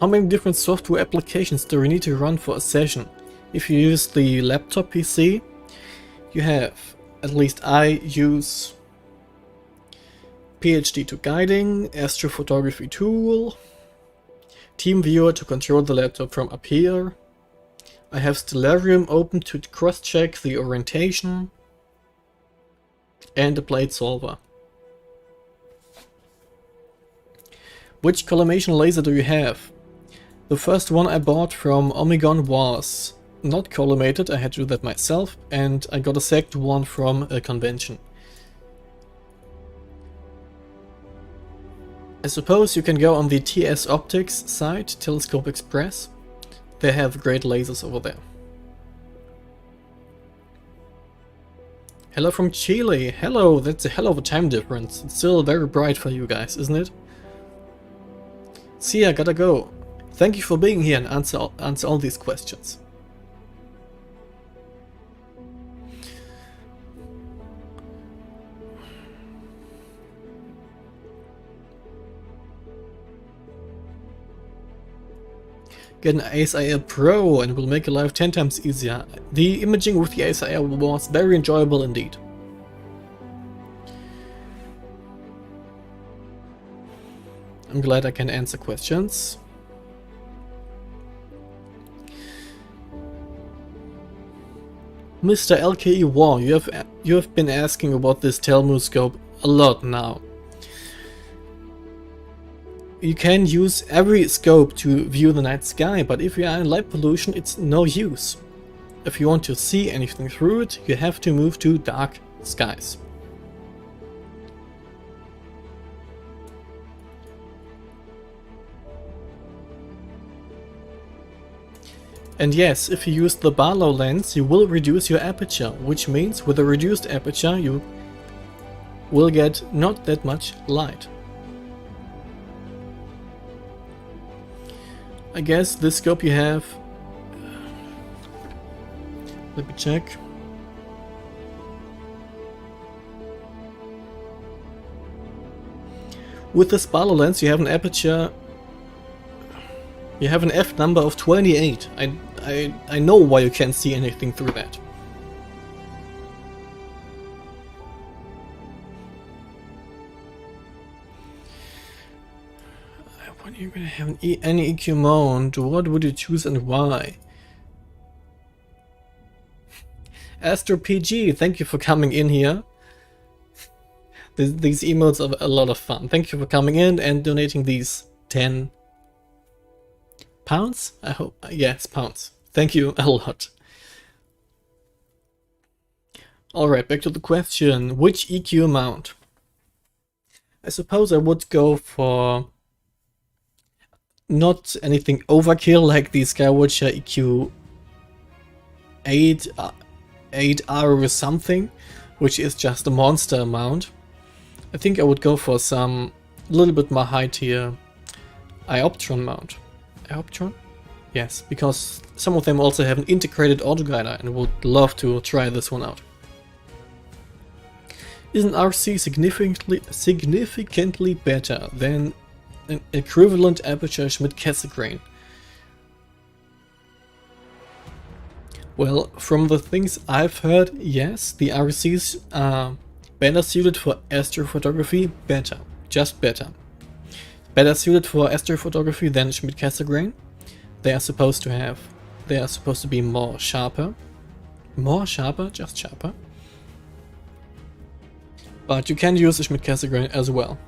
How many different software applications do you need to run for a session? If you use the laptop PC, you have, at least I use PhD to guiding, Astrophotography tool, TeamViewer to control the laptop from up here. I have Stellarium open to cross-check the orientation, and a plate solver. Which collimation laser do you have? The first one I bought from Omegon was not collimated, I had to do that myself, and I got a second one from a convention. I suppose you can go on the TS Optics site, Telescope Express. They have great lasers over there. Hello from Chile. Hello, that's a hell of a time difference. It's still very bright for you guys, isn't it? See, I gotta go. Thank you for being here and answer all these questions. Get an ASIR Pro and will make your life 10 times easier. The imaging with the ASIR was very enjoyable indeed. I'm glad I can answer questions. Mr. LKE War, you have been asking about this Telmu scope a lot now. You can use every scope to view the night sky, but if you are in light pollution, it's no use. If you want to see anything through it, you have to move to dark skies. And yes, if you use the Barlow lens, you will reduce your aperture, which means with a reduced aperture you will get not that much light. I guess this scope you have, let me check. With this Barlow lens you have an aperture, you have an f number of 28. I know why you can't see anything through that. When you're gonna have an any EQ mount, what would you choose and why? AstroPG, thank you for coming in here. These emotes are a lot of fun. Thank you for coming in and donating these 10 pounds? I hope. Yes, pounds. Thank you a lot. Alright, back to the question. Which EQ mount? I suppose I would go for not anything overkill like the Skywatcher EQ 8R or something, which is just a monster amount. I think I would go for some little bit more high tier Ioptron mount. Ioptron? Yes, because some of them also have an integrated autoguider and would love to try this one out. Is an RC significantly better than an equivalent aperture Schmidt-Cassegrain? Well, from the things I've heard, yes, the RCs are better suited for astrophotography, just better. Better suited for astrophotography than Schmidt-Cassegrain. They are supposed to be more sharper. Just sharper. But you can use the Schmidt-Cassegrain as well.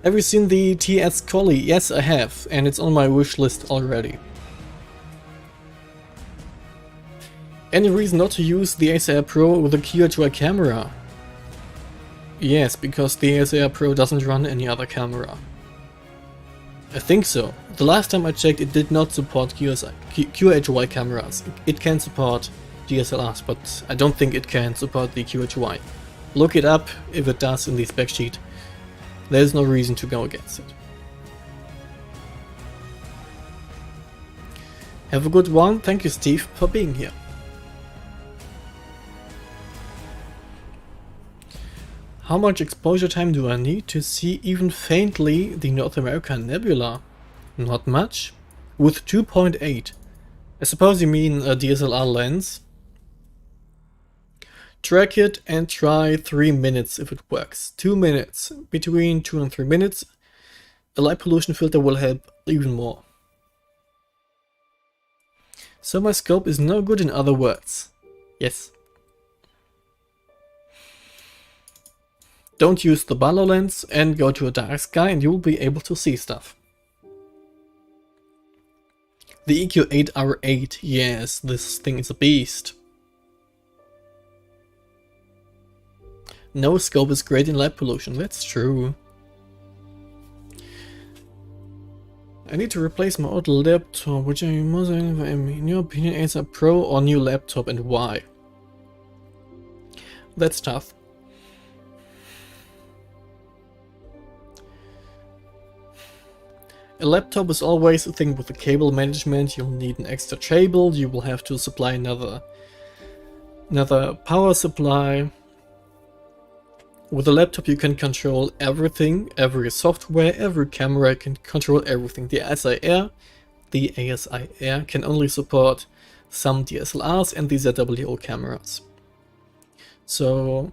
Have you seen the TS Collie? Yes, I have, and it's on my wish list already. Any reason not to use the ASR Pro with a QHY camera? Yes, because the ASR Pro doesn't run any other camera. I think so. The last time I checked, it did not support QHY cameras. It can support DSLRs, but I don't think it can support the QHY. Look it up if it does in the spec sheet. There's no reason to go against it. Have a good one. Thank you, Steve, for being here. How much exposure time do I need to see even faintly the North American nebula? Not much. With 2.8. I suppose you mean a DSLR lens. Track it and try 3 minutes if it works. 2 minutes. Between 2 and 3 minutes. A light pollution filter will help even more. So my scope is no good, in other words. Yes. Don't use the Barlow lens and go to a dark sky and you will be able to see stuff. The EQ8R8, yes, this thing is a beast. No scope is great in light pollution, that's true. I need to replace my old laptop, which I most in your opinion, ASR Pro or new laptop, and why? That's tough. A laptop is always a thing with the cable management. You'll need an extra cable, you will have to supply another power supply. With a laptop you can control everything, every software, every camera can control everything. The ASIR can only support some DSLRs and the ZWO cameras. So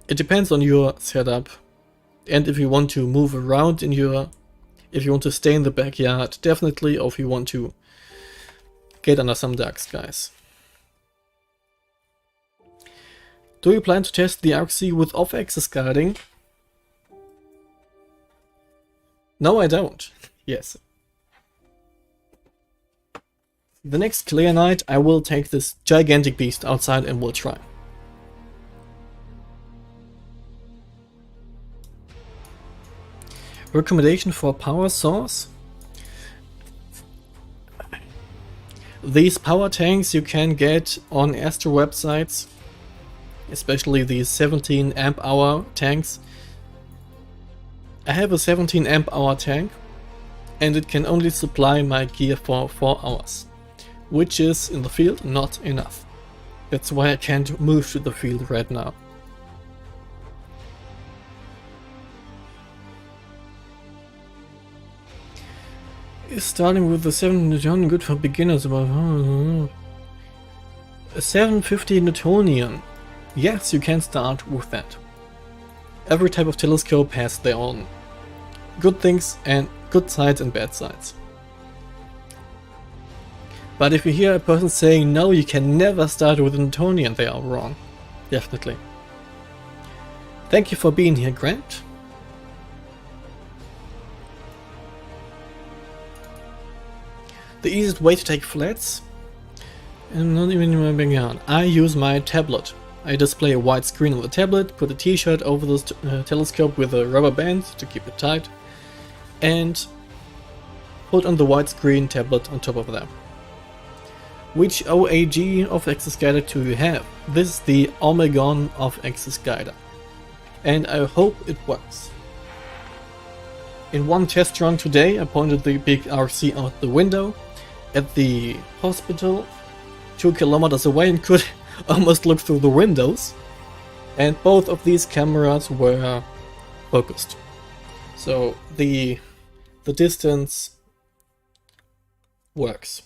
it depends on your setup, and if you want to move around if you want to stay in the backyard, definitely, or if you want to get under some dark skies. Do you plan to test the RC with off-axis guiding? No, I don't. Yes. The next clear night, I will take this gigantic beast outside and we'll try. Recommendation for power source? These power tanks you can get on Astro websites, especially these 17 amp hour tanks. I have a 17 amp hour tank and it can only supply my gear for 4 hours, which is in the field not enough. That's why I can't move to the field right now. Is starting with the 7 Newtonian good for beginners? About a 750 Newtonian. Yes, you can start with that. Every type of telescope has their own good things and good sides and bad sides. But if you hear a person saying no, you can never start with a Newtonian, they are wrong. Definitely. Thank you for being here, Grant. The easiest way to take flats? I'm not even in my backyard. I use my tablet. I display a wide screen on the tablet, put a t-shirt over the telescope with a rubber band to keep it tight, and put on the widescreen tablet on top of that. Which OAG of Exoskyder do you have? This is the Omegon of Exoskyder, and I hope it works. In one test run today, I pointed the big RC out the window at the hospital 2 kilometers away and could almost look through the windows, and both of these cameras were focused. So the distance works.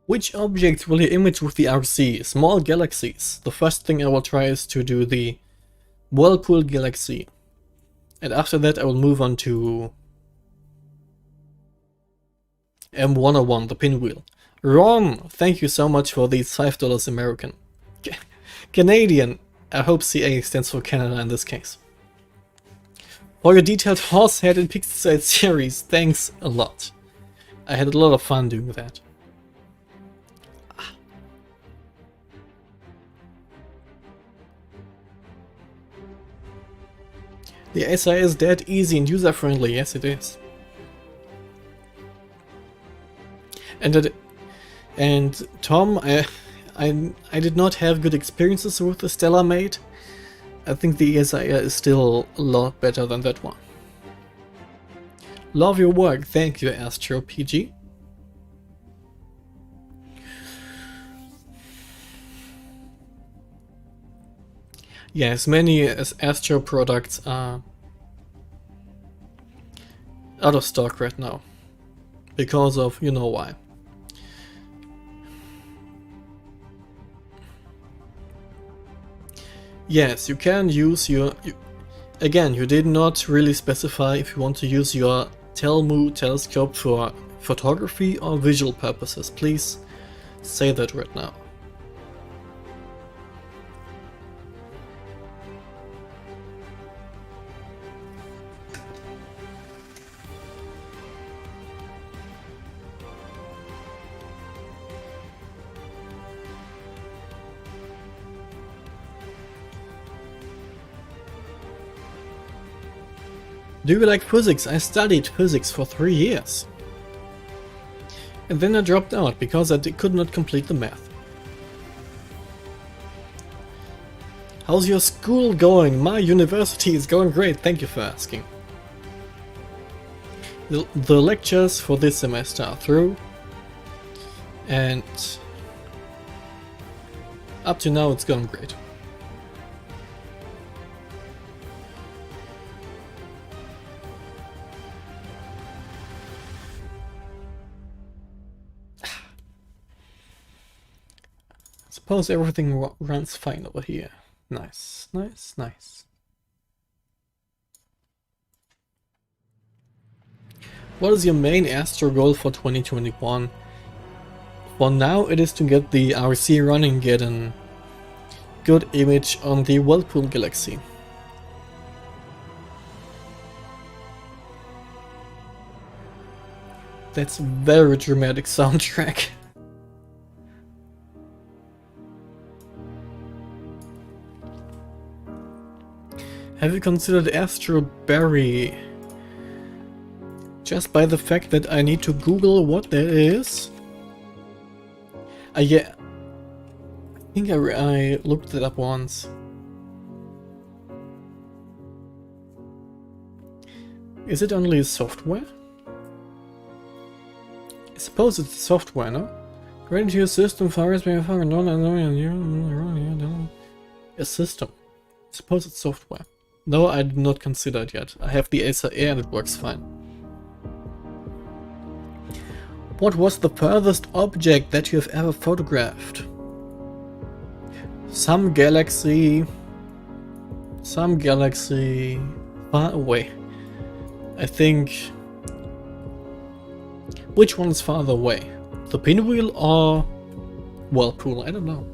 Which objects will you image with the RC? Small galaxies. The first thing I will try is to do the Whirlpool Galaxy. And after that I will move on to M101, the pinwheel. Ron, thank you so much for these $5 American. Canadian. I hope CA stands for Canada in this case. For your detailed horse head and Pixinsight series, thanks a lot. I had a lot of fun doing that. The ASI is dead easy and user-friendly, yes it is. And Tom, I did not have good experiences with the Stellar Mate. I think the ASI is still a lot better than that one. Love your work, thank you AstroPG. Yes, many Astro products are out of stock right now. Because of, you know why. Yes, you can use your... again, you did not really specify if you want to use your Telmu telescope for photography or visual purposes. Please say that right now. Do you like physics? I studied physics for 3 years. And then I dropped out because I could not complete the math. How's your school going? My university is going great, thank you for asking. The lectures for this semester are through. And up to now it's going great. Suppose everything runs fine over here. Nice, nice, nice. What is your main Astro goal for 2021? For now it is to get the RC running, get a good image on the Whirlpool Galaxy. That's a very dramatic soundtrack. Have you considered AstroBerry? Just by the fact that I need to Google what that is? Yeah. I think I looked it up once. Is it only a software? I suppose it's software, no? According to your system, a system. I suppose it's software. No, I did not consider it yet. I have the Acer Air and it works fine. What was the furthest object that you have ever photographed? Some galaxy far away. I think... Which one is farther away? The pinwheel or Whirlpool? I don't know.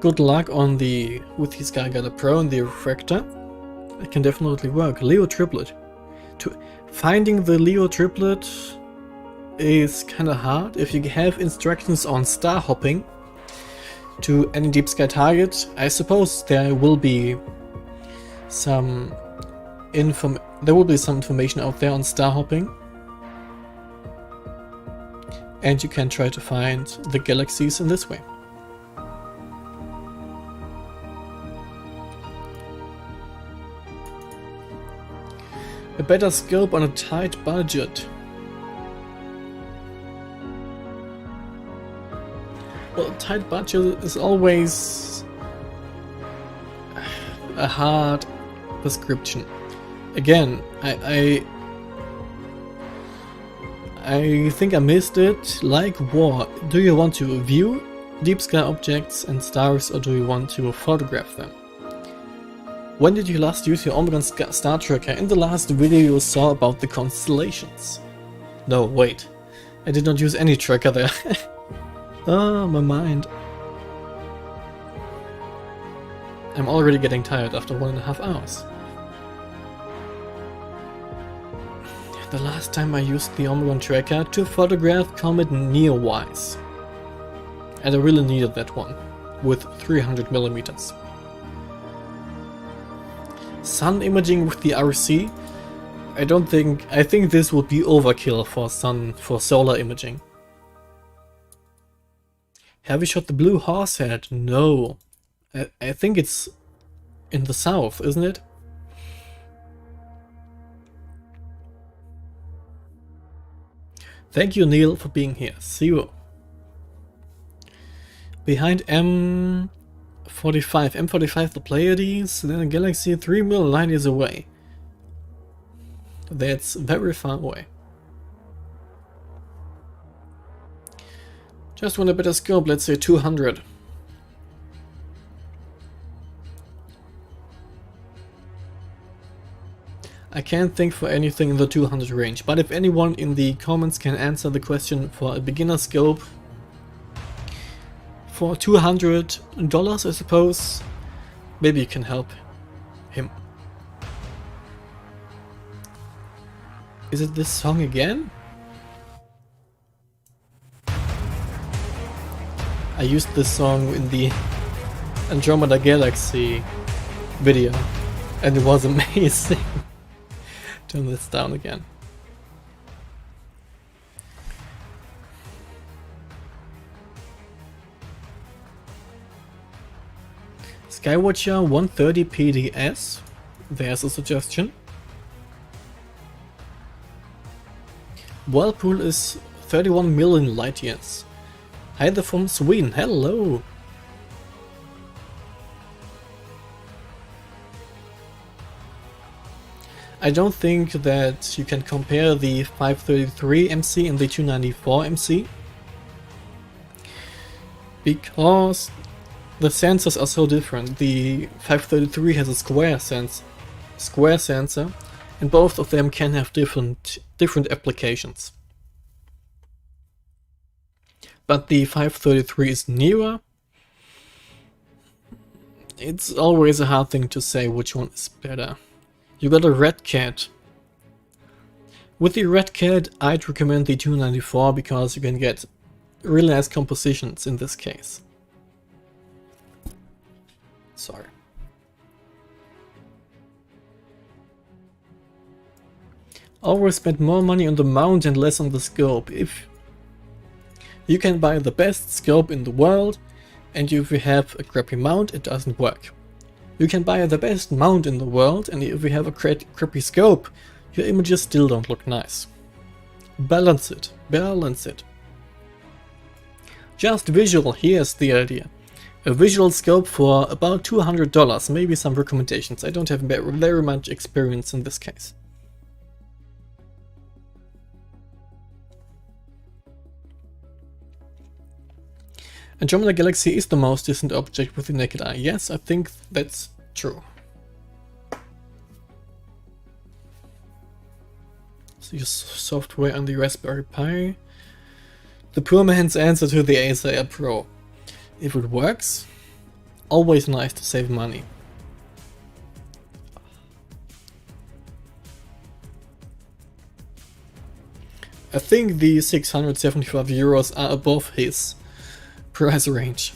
Good luck on with the Skyguider Pro and the refractor. It can definitely work. Leo triplet. Finding the Leo triplet is kinda hard. If you have instructions on star hopping to any deep sky target, I suppose there will be some information out there on star hopping. And you can try to find the galaxies in this way. A better scope on a tight budget. Well, tight budget is always a hard description. Again, I think I missed it. Like what? Do you want to view deep sky objects and stars, or do you want to photograph them? When did you last use your Omega star tracker? In the last video you saw about the constellations. No, wait. I did not use any tracker there. Oh, my mind. I'm already getting tired after 1.5 hours. The last time I used the Omega tracker to photograph Comet Neowise. And I really needed that one, with 300mm. Sun imaging with the RC? I think this would be overkill for solar imaging. Have you shot the blue horsehead? No. I think it's in the south, isn't it? Thank you, Neil, for being here. See you. Behind M45. M45 the Pleiades, then a galaxy 3 million light years away. That's very far away. Just want a better scope, let's say 200. I can't think for anything in the 200 range, but if anyone in the comments can answer the question for a beginner scope for $200, I suppose, maybe you can help him. Is it this song again? I used this song in the Andromeda Galaxy video and it was amazing. Turn this down again. Skywatcher 130 PDS. There's a suggestion. Whirlpool is 31 million light years. Hi there from Sweden. Hello. I don't think that you can compare the 533 MC and the 294 MC because the sensors are so different. The 533 has a square sensor, and both of them can have different applications. But the 533 is newer. It's always a hard thing to say which one is better. You got a Red Cat. With the Red Cat, I'd recommend the 294 because you can get really nice compositions in this case. Sorry. Always spend more money on the mount and less on the scope. If you can buy the best scope in the world, and if you have a crappy mount, it doesn't work. You can buy the best mount in the world, and if you have a crappy scope, your images still don't look nice. Balance it. Balance it. Just visual, here's the idea. A visual scope for about $200, maybe some recommendations. I don't have very much experience in this case. Andromeda Galaxy is the most distant object with the naked eye. Yes, I think that's true. So use software on the Raspberry Pi. The poor man's answer to the Acer Air Pro. If it works, always nice to save money. I think the 675 euros are above his price range.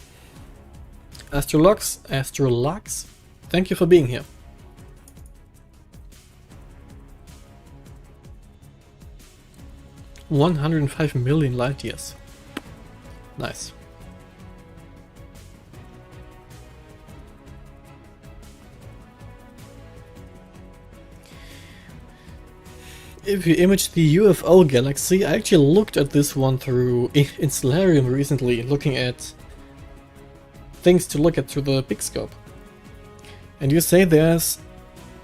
Astrolux, thank you for being here. $105 million light years. Nice. If you image the UFO galaxy, I actually looked at this one through in Stellarium recently, looking at things to look at through the big scope. And you say there's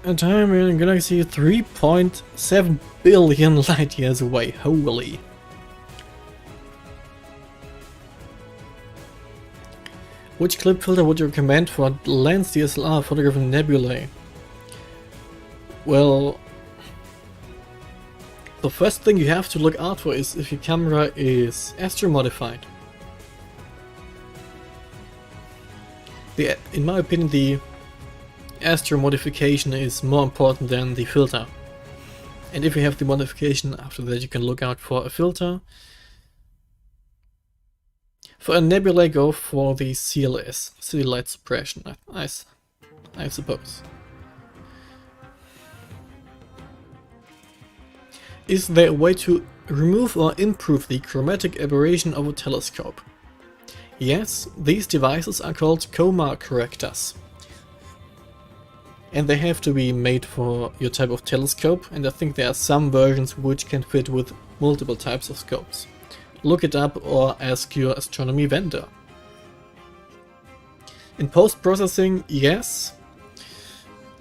a time in a galaxy 3.7 billion light years away. Holy. Which clip filter would you recommend for lens DSLR photographing nebulae? Well, the first thing you have to look out for is if your camera is astro modified. In my opinion, the astro modification is more important than the filter. And if you have the modification, after that you can look out for a filter. For a nebulae, go for the CLS, city light suppression, I suppose. Is there a way to remove or improve the chromatic aberration of a telescope? Yes, these devices are called coma correctors. And they have to be made for your type of telescope, and I think there are some versions which can fit with multiple types of scopes. Look it up or ask your astronomy vendor. In post-processing, yes.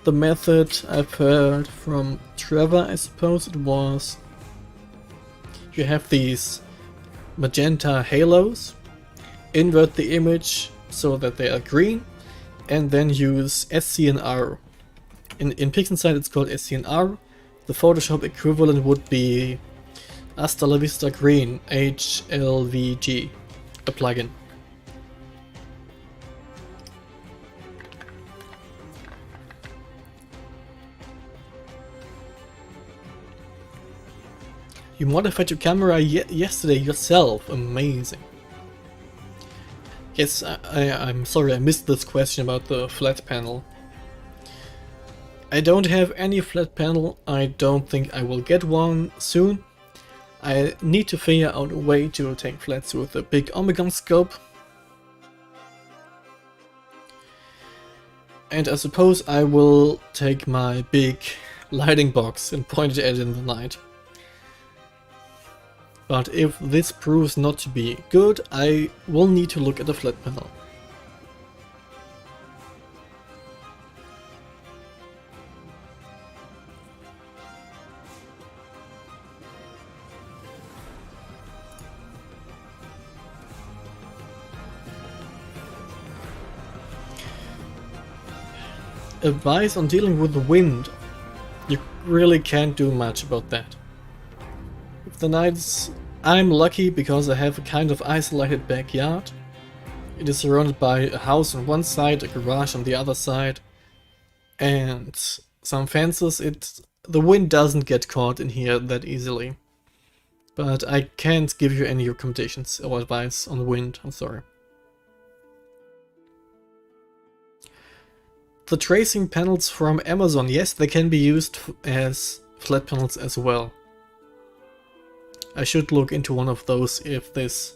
The method I've heard from Trevor, I suppose it was, you have these magenta halos, invert the image so that they are green, and then use SCNR. In Pixinsight it's called SCNR. The Photoshop equivalent would be Hasta la Vista Green, HLVG, a plugin. You modified your camera yesterday yourself, amazing. Yes, I'm sorry I missed this question about the flat panel. I don't have any flat panel, I don't think I will get one soon. I need to figure out a way to take flats with a big Omegon scope. And I suppose I will take my big lighting box and point it at it in the night. But if this proves not to be good, I will need to look at the flat panel. Advice on dealing with the wind. You really can't do much about that. If the nights, I'm lucky because I have a kind of isolated backyard. It is surrounded by a house on one side, a garage on the other side, and some fences. The wind doesn't get caught in here that easily. But I can't give you any recommendations or advice on wind, I'm sorry. The tracing panels from Amazon, yes, they can be used as flat panels as well. I should look into one of those if this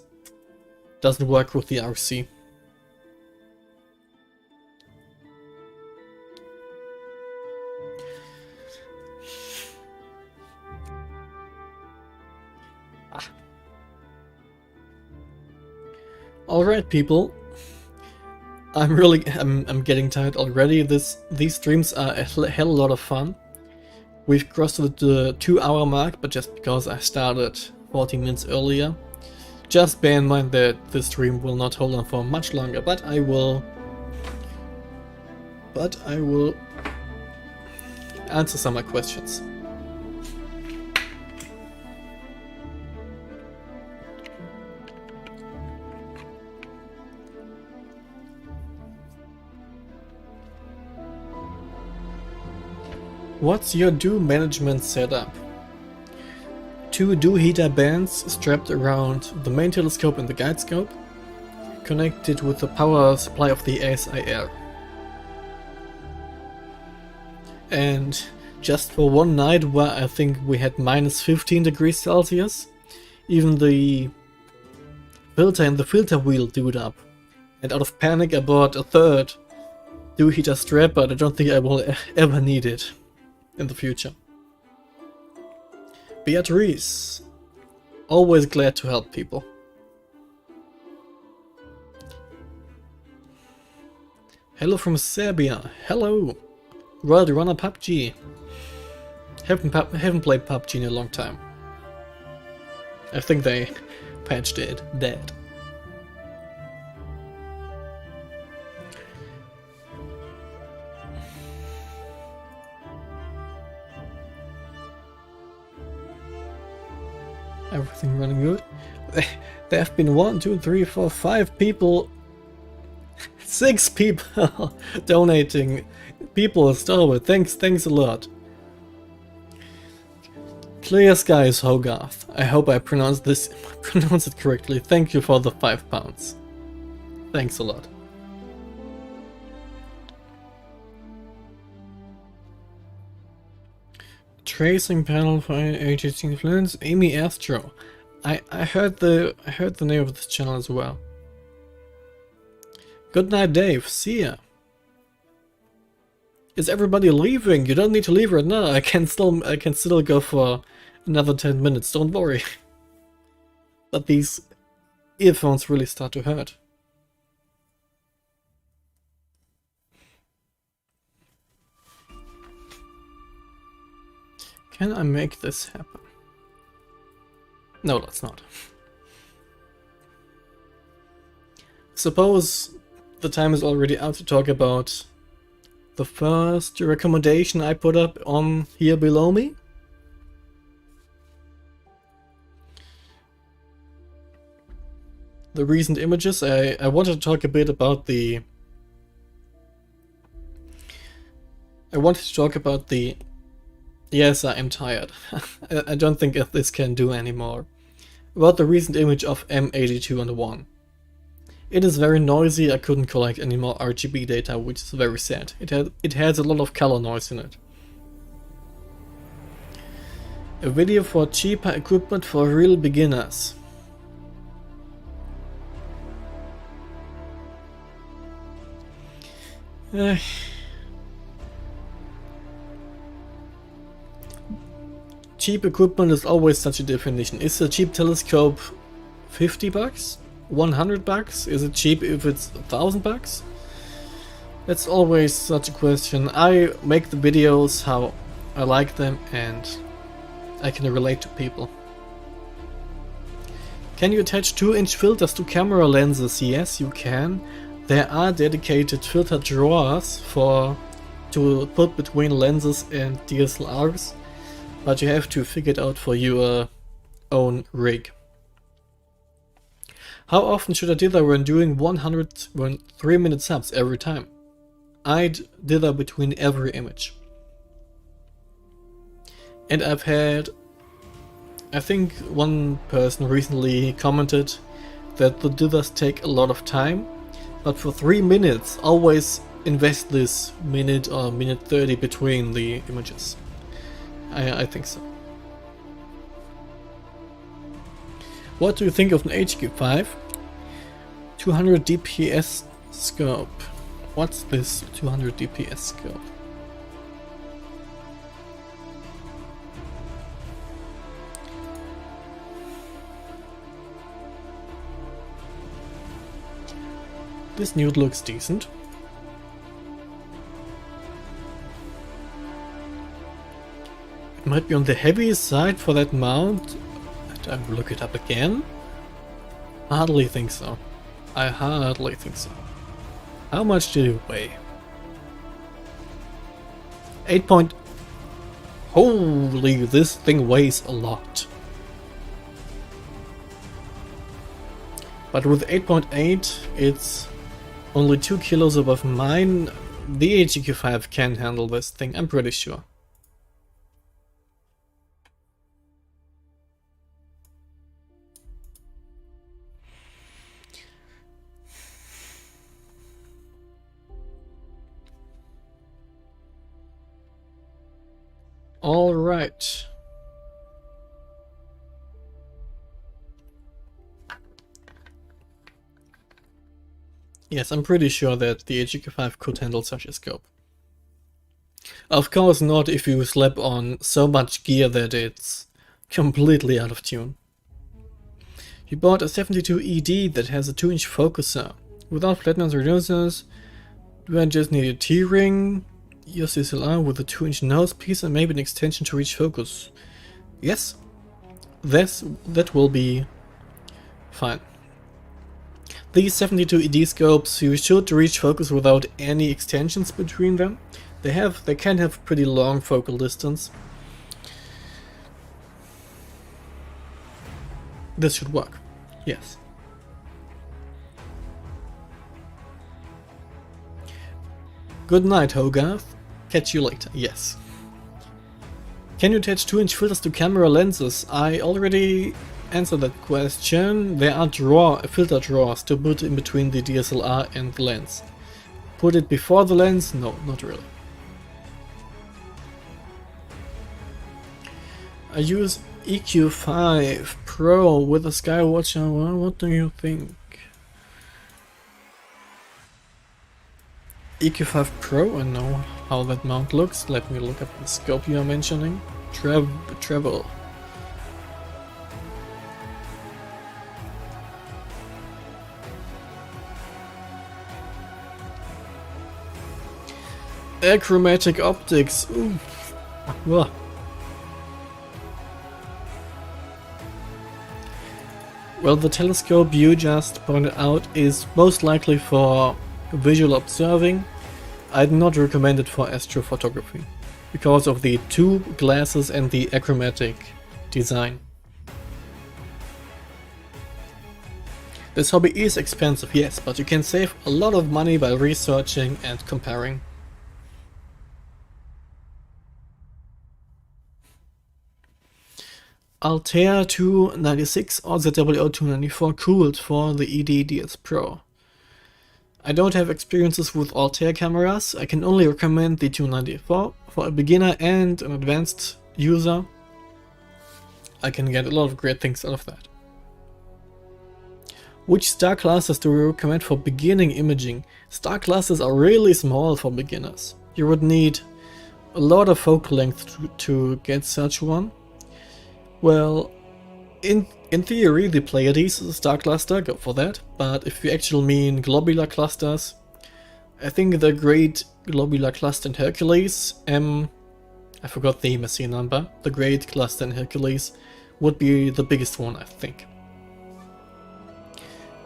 doesn't work with the RC. Alright people, I'm getting tired already. These streams are a hell of a lot of fun. We've crossed the 2-hour mark, but just because I started 14 minutes earlier. Just bear in mind that this stream will not hold on for much longer, but I will answer some of my questions. What's your dew management setup? 2 heater bands strapped around the main telescope and the guide scope, connected with the power supply of the ASIR. And just for one night where I think we had minus 15 degrees Celsius, even the filter and the filter wheel dewed up. And out of panic I bought a third dew heater strap, but I don't think I will ever need it in the future. Beatrice, always glad to help people. Hello from Serbia, hello! World Runner PUBG. Haven't played PUBG in a long time. I think they patched it dead. Everything running good. There have been 1, 2, 3, 4, 5 people, 6 people donating. People Starwood, thanks a lot. Clear Skies Hogarth. I hope I pronounce it correctly. Thank you for the £5. Thanks a lot. Tracing panel for AGC influence. Amy Astro. I heard the name of this channel as well. Good night, Dave. See ya. Is everybody leaving? You don't need to leave right now. I can still go for another 10 minutes. Don't worry. But these earphones really start to hurt. Can I make this happen? No, let's not. Suppose the time is already out to talk about the first recommendation I put up on here below me. The recent images. I wanted to talk a bit about the... Yes, I am tired. I don't think this can do anymore. About the recent image of M82-1. It is very noisy. I couldn't collect any more RGB data, which is very sad. It has a lot of color noise in it. A video for cheaper equipment for real beginners. Cheap equipment is always such a definition. Is a cheap telescope $50? $100? Is it cheap if it's $1,000? That's always such a question. I make the videos how I like them and I can relate to people. Can you attach 2-inch filters to camera lenses? Yes, you can. There are dedicated filter drawers to put between lenses and DSLRs, but you have to figure it out for your own rig. How often should I dither when doing 3-minute subs every time? I'd dither between every image. And I've had, I think one person recently commented that the dithers take a lot of time, but for 3 minutes always invest this minute or minute 30 between the images. I think so. What do you think of an HQ5 200 DPS scope? What's this 200 DPS scope? This nude looks decent. It might be on the heaviest side for that mount. I will look it up again. Hardly think so. I hardly think so. How much do you weigh? 8 point... Holy, this thing weighs a lot. But with 8.8, it's only 2 kilos above mine. The HQ5 can handle this thing, I'm pretty sure. All right. Yes, I'm pretty sure that the HQ5 could handle such a scope. Of course not if you slap on so much gear that it's completely out of tune. You bought a 72 ED that has a 2-inch focuser. Without flatness reducers, do I just need a T-ring, use DSLR with a 2-inch nose piece and maybe an extension to reach focus? Yes, that will be fine. These 72 ED scopes, you should reach focus without any extensions between them. They can have pretty long focal distance. This should work. Yes. Good night, Hogarth. Catch you later. Yes. Can you attach 2-inch filters to camera lenses? I already answered that question. There are filter drawers to put in between the DSLR and the lens. Put it before the lens? No, not really. I use EQ5 Pro with a Skywatcher. Well, what do you think? EQ5 Pro? I know how that mount looks. Let me look up the scope you are mentioning. Travel. Achromatic optics. Ooh. Whoa. Well, the telescope you just pointed out is most likely for visual observing. I'd not recommend it for astrophotography because of the two glasses and the achromatic design. This hobby is expensive, yes, but you can save a lot of money by researching and comparing. Altair 296 or ZWO 294 cooled for the ED-DS Pro. I don't have experiences with Altair cameras. I can only recommend the 294 for a beginner and an advanced user. I can get a lot of great things out of that. Which star classes do you recommend for beginning imaging? Star classes are really small for beginners. You would need a lot of focal length to get such one. Well, in theory, the Pleiades is a star cluster, go for that, but if you actually mean globular clusters, I think the Great Globular Cluster in Hercules, I forgot the Messier number, the Great Cluster in Hercules would be the biggest one, I think.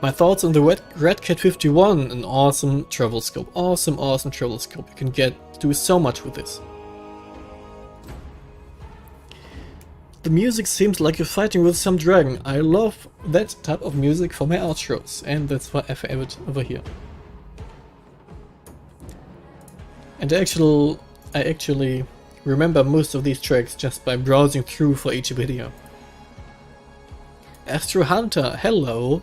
My thoughts on the Red Cat 51, an awesome travel scope, awesome travel scope, you can do so much with this. The music seems like you're fighting with some dragon. I love that type of music for my outros, and that's why I have it over here. And I actually remember most of these tracks just by browsing through for each video. Astro Hunter, hello!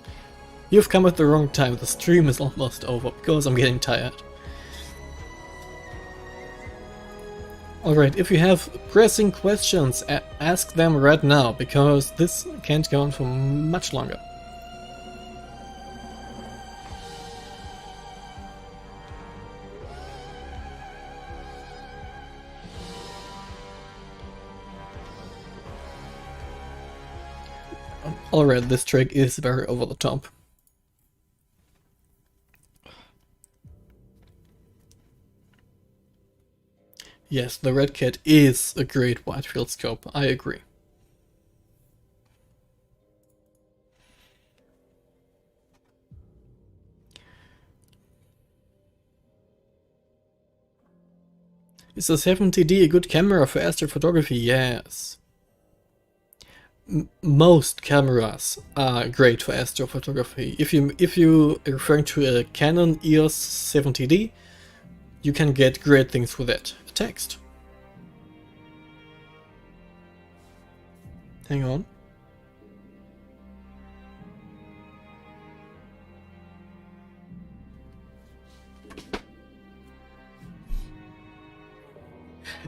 You've come at the wrong time, the stream is almost over because I'm getting tired. Alright, if you have pressing questions, ask them right now, because this can't go on for much longer. Alright, this trick is very over the top. Yes, the Red Cat is a great wide field scope, I agree. Is the 70D a good camera for astrophotography? Yes. Most cameras are great for astrophotography. If you are referring to a Canon EOS 70D, you can get great things with it. Text. Hang on.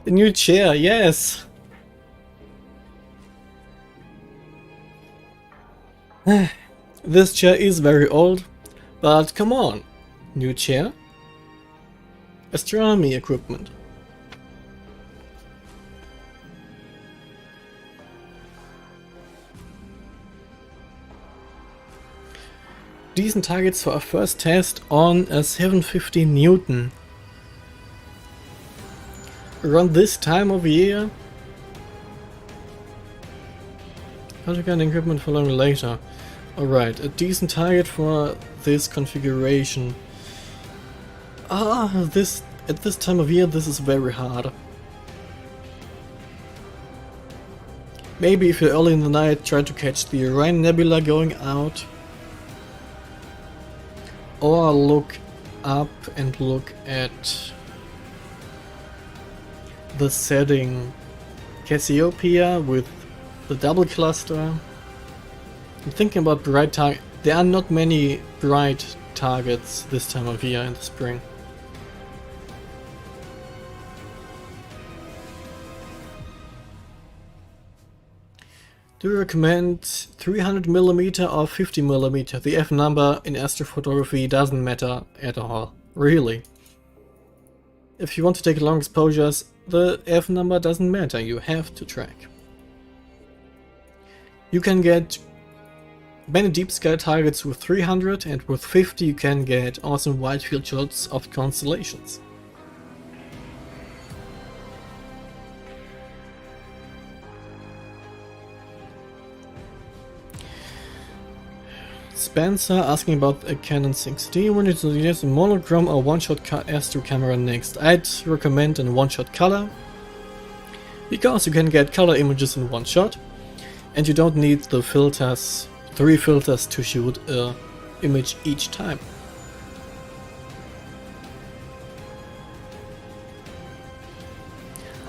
A new chair, yes! This chair is very old, but come on. New chair? Astronomy equipment. Decent targets for our first test on a 750 Newton. Around this time of year. Photographic equipment following later. Alright, a decent target for this configuration. At this time of year this is very hard. Maybe if you're early in the night, try to catch the Orion Nebula going out. Or look up and look at the setting Cassiopeia with the double cluster. I'm thinking about bright target. There are not many bright targets this time of year in the spring. Do you recommend 300mm or 50mm? The F number in astrophotography doesn't matter at all. Really. If you want to take long exposures, the F number doesn't matter, you have to track. You can get many deep sky targets with 300, and with 50 you can get awesome wide field shots of constellations. Spencer asking about a Canon 6D. When you suggest a monochrome or one-shot astro camera next? I'd recommend a one-shot color, because you can get color images in one shot, and you don't need the filters, 3 filters to shoot an image each time.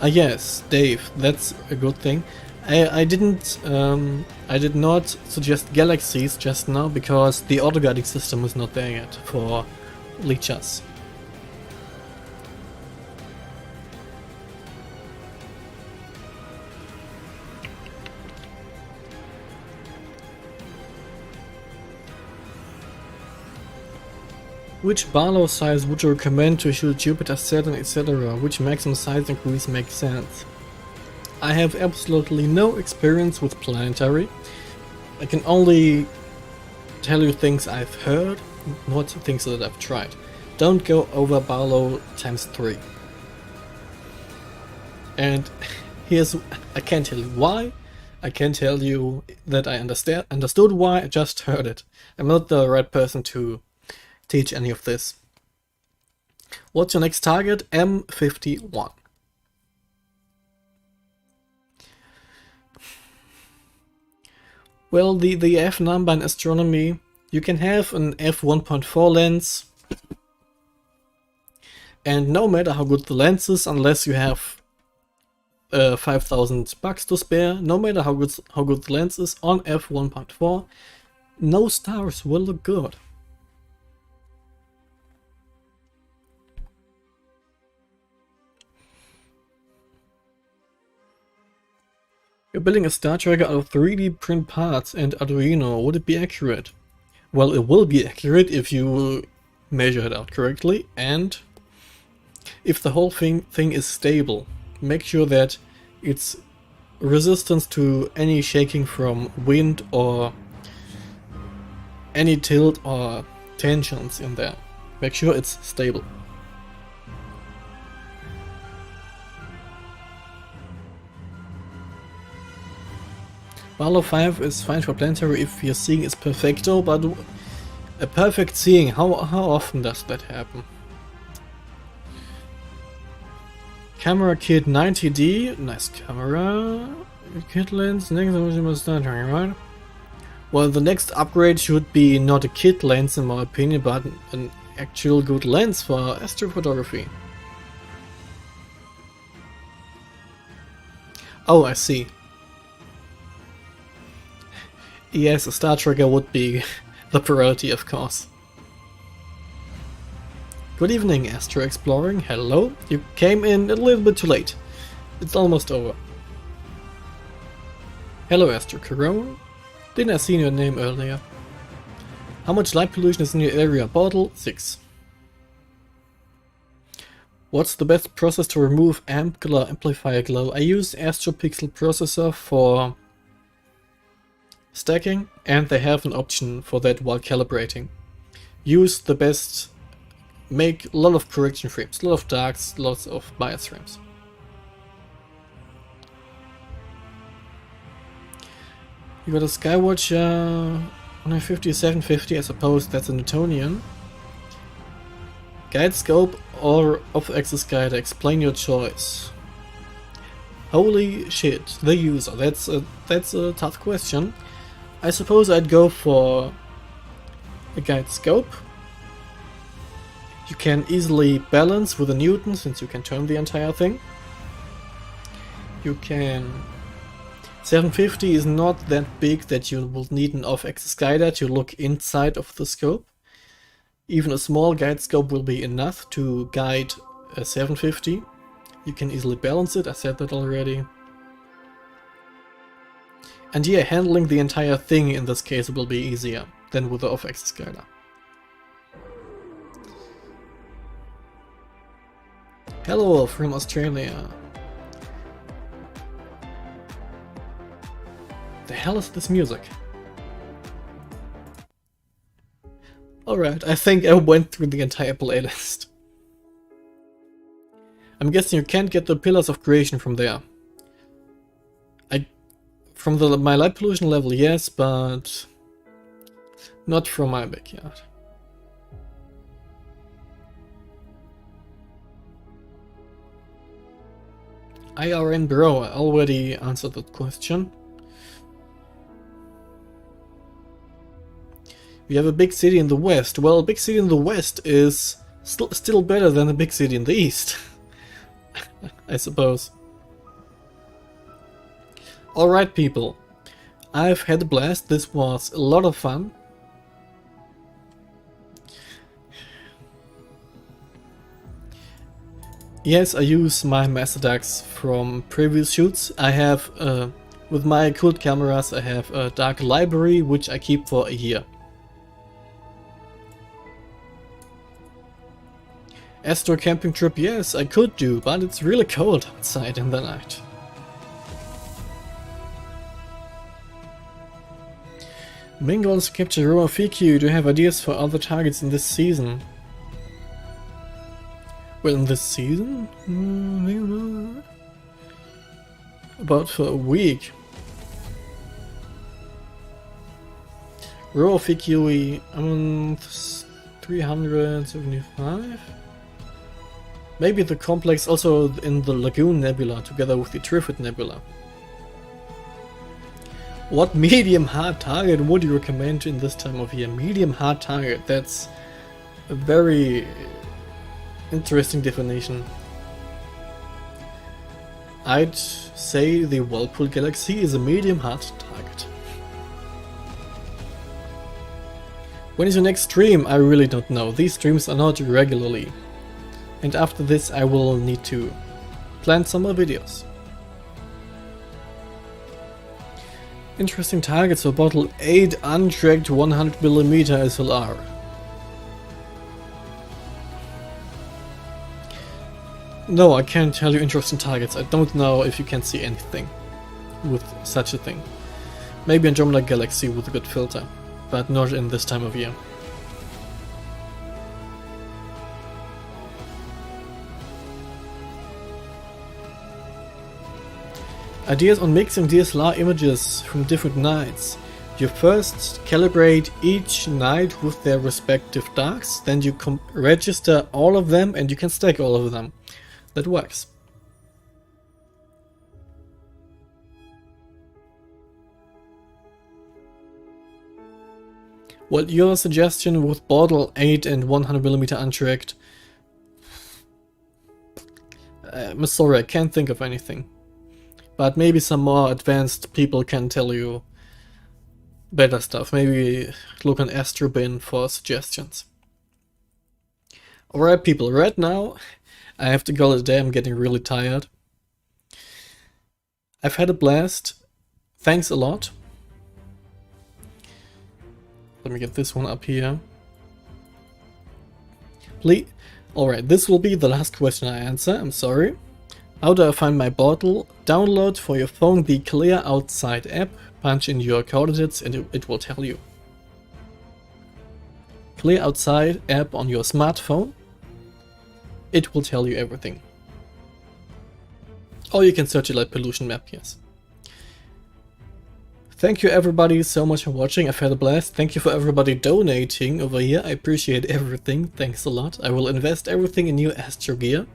Yes, Dave, that's a good thing. I did not suggest galaxies just now because the auto-guiding system is not there yet for Lichas. Which Barlow size would you recommend to shoot Jupiter, Saturn, etc.? Which maximum size increase makes sense? I have absolutely no experience with planetary. I can only tell you things I've heard, not things that I've tried. Don't go over Barlow ×3. And I can't tell you why. I can tell you that I understood why, I just heard it. I'm not the right person to teach any of this. What's your next target? M51. Well, the F number in astronomy, you can have an f1.4 lens, and no matter how good the lens is, unless you have $5,000 to spare, no matter how good the lens is on f1.4, no stars will look good. You're building a star tracker out of 3D print parts and Arduino. Would it be accurate? Well, it will be accurate if you measure it out correctly, and if the whole thing is stable. Make sure that it's resistance to any shaking from wind or any tilt or tensions in there. Make sure it's stable. Barlow 5 is fine for planetary if your seeing is perfecto, but a perfect seeing, how often does that happen? Camera kit 90D, nice camera. Kit lens, next one must start, right? Well, the next upgrade should be not a kit lens in my opinion, but an actual good lens for astrophotography. Oh, I see. Yes, a star tracker would be the priority, of course. Good evening, Astro Exploring. Hello. You came in a little bit too late. It's almost over. Hello, Astro Corona. Didn't I see your name earlier? How much light pollution is in your area? Bottle 6. What's the best process to remove amp glow, amplifier glow? I use AstroPixel processor for stacking, and they have an option for that while calibrating. Use the best, make a lot of correction frames, a lot of darks, lots of bias frames. You got a Skywatch 150, 750, I suppose that's a Newtonian. Guide scope or off-axis guide, explain your choice. Holy shit, the user, that's a tough question. I suppose I'd go for a guide scope. You can easily balance with a Newton since you can turn the entire thing. You can... 750 is not that big that you will need an off-axis guide to look inside of the scope. Even a small guide scope will be enough to guide a 750. You can easily balance it, I said that already. And yeah, handling the entire thing in this case will be easier than with the off-axis guider. Hello from Australia. The hell is this music? Alright, I think I went through the entire playlist. I'm guessing you can't get the Pillars of Creation from there. From my light pollution level, yes, but not from my backyard. IRN bro, I already answered that question. We have a big city in the west. Well, a big city in the west is still better than a big city in the east. I suppose. Alright people, I've had a blast, this was a lot of fun. Yes, I use my master ducks from previous shoots. I have, with my cult cameras, I have a dark library which I keep for a year. Astro camping trip, yes, I could do, but it's really cold outside in the night. Mingles capture Roma FQ, do you have ideas for other targets in this season? Well, in this season? About for a week. Raw FQ, I'm on 375? Maybe the complex also in the Lagoon Nebula together with the Trifid Nebula. What medium hard target would you recommend in this time of year? Medium hard target, that's a very interesting definition. I'd say the Whirlpool Galaxy is a medium hard target. When is your next stream? I really don't know. These streams are not regularly. And after this I will need to plan some more videos. Interesting targets for bottle 8 untracked 100mm SLR. No, I can't tell you interesting targets. I don't know if you can see anything with such a thing. Maybe Andromeda Galaxy with a good filter, but not in this time of year. Ideas on mixing DSLR images from different nights. You first calibrate each night with their respective darks, then you register all of them and you can stack all of them. That works. Well, your suggestion with bottle 8 and 100mm untracked. I'm sorry, I can't think of anything. But maybe some more advanced people can tell you better stuff. Maybe look on AstroBin for suggestions. Alright people, right now I have to call it a day. I'm getting really tired. I've had a blast. Thanks a lot. Let me get this one up here. Please. Alright, this will be the last question I answer, I'm sorry. How do I find my bottle? Download for your phone the Clear Outside app, punch in your coordinates and it will tell you. Clear Outside app on your smartphone. It will tell you everything. Or you can search it like pollution map, yes. Thank you everybody so much for watching, I've had a blast. Thank you for everybody donating over here, I appreciate everything, thanks a lot. I will invest everything in new Astro gear.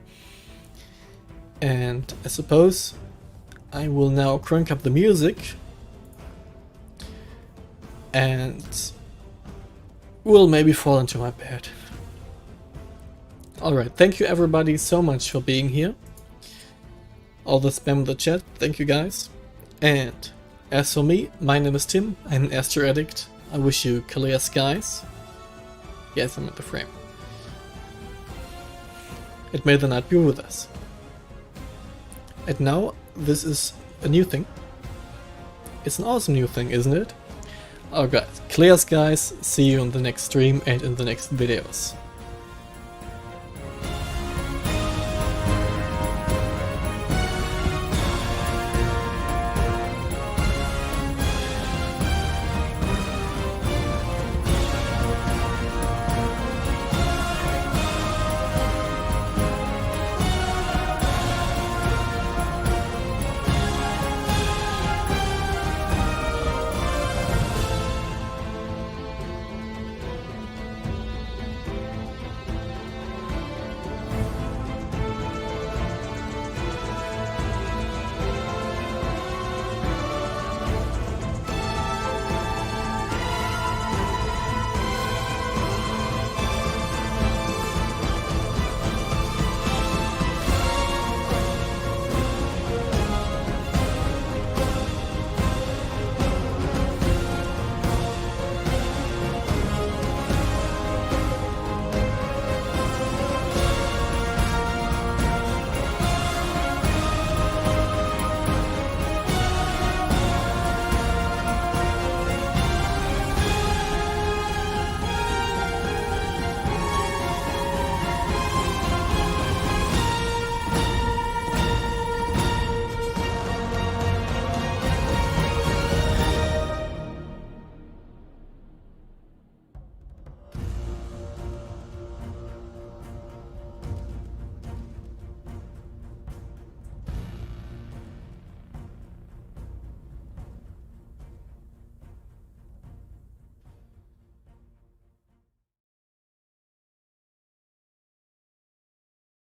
And I suppose I will now crank up the music. And will maybe fall into my bed. Alright, thank you everybody so much for being here. All the spam in the chat, thank you guys. And as for me, my name is Tim, I'm an AstroAddict. I wish you clear skies. Yes, I'm at the frame. And may the night be with us. And now, this is a new thing. It's an awesome new thing, isn't it? Alright, clear skies, see you in the next stream and in the next videos.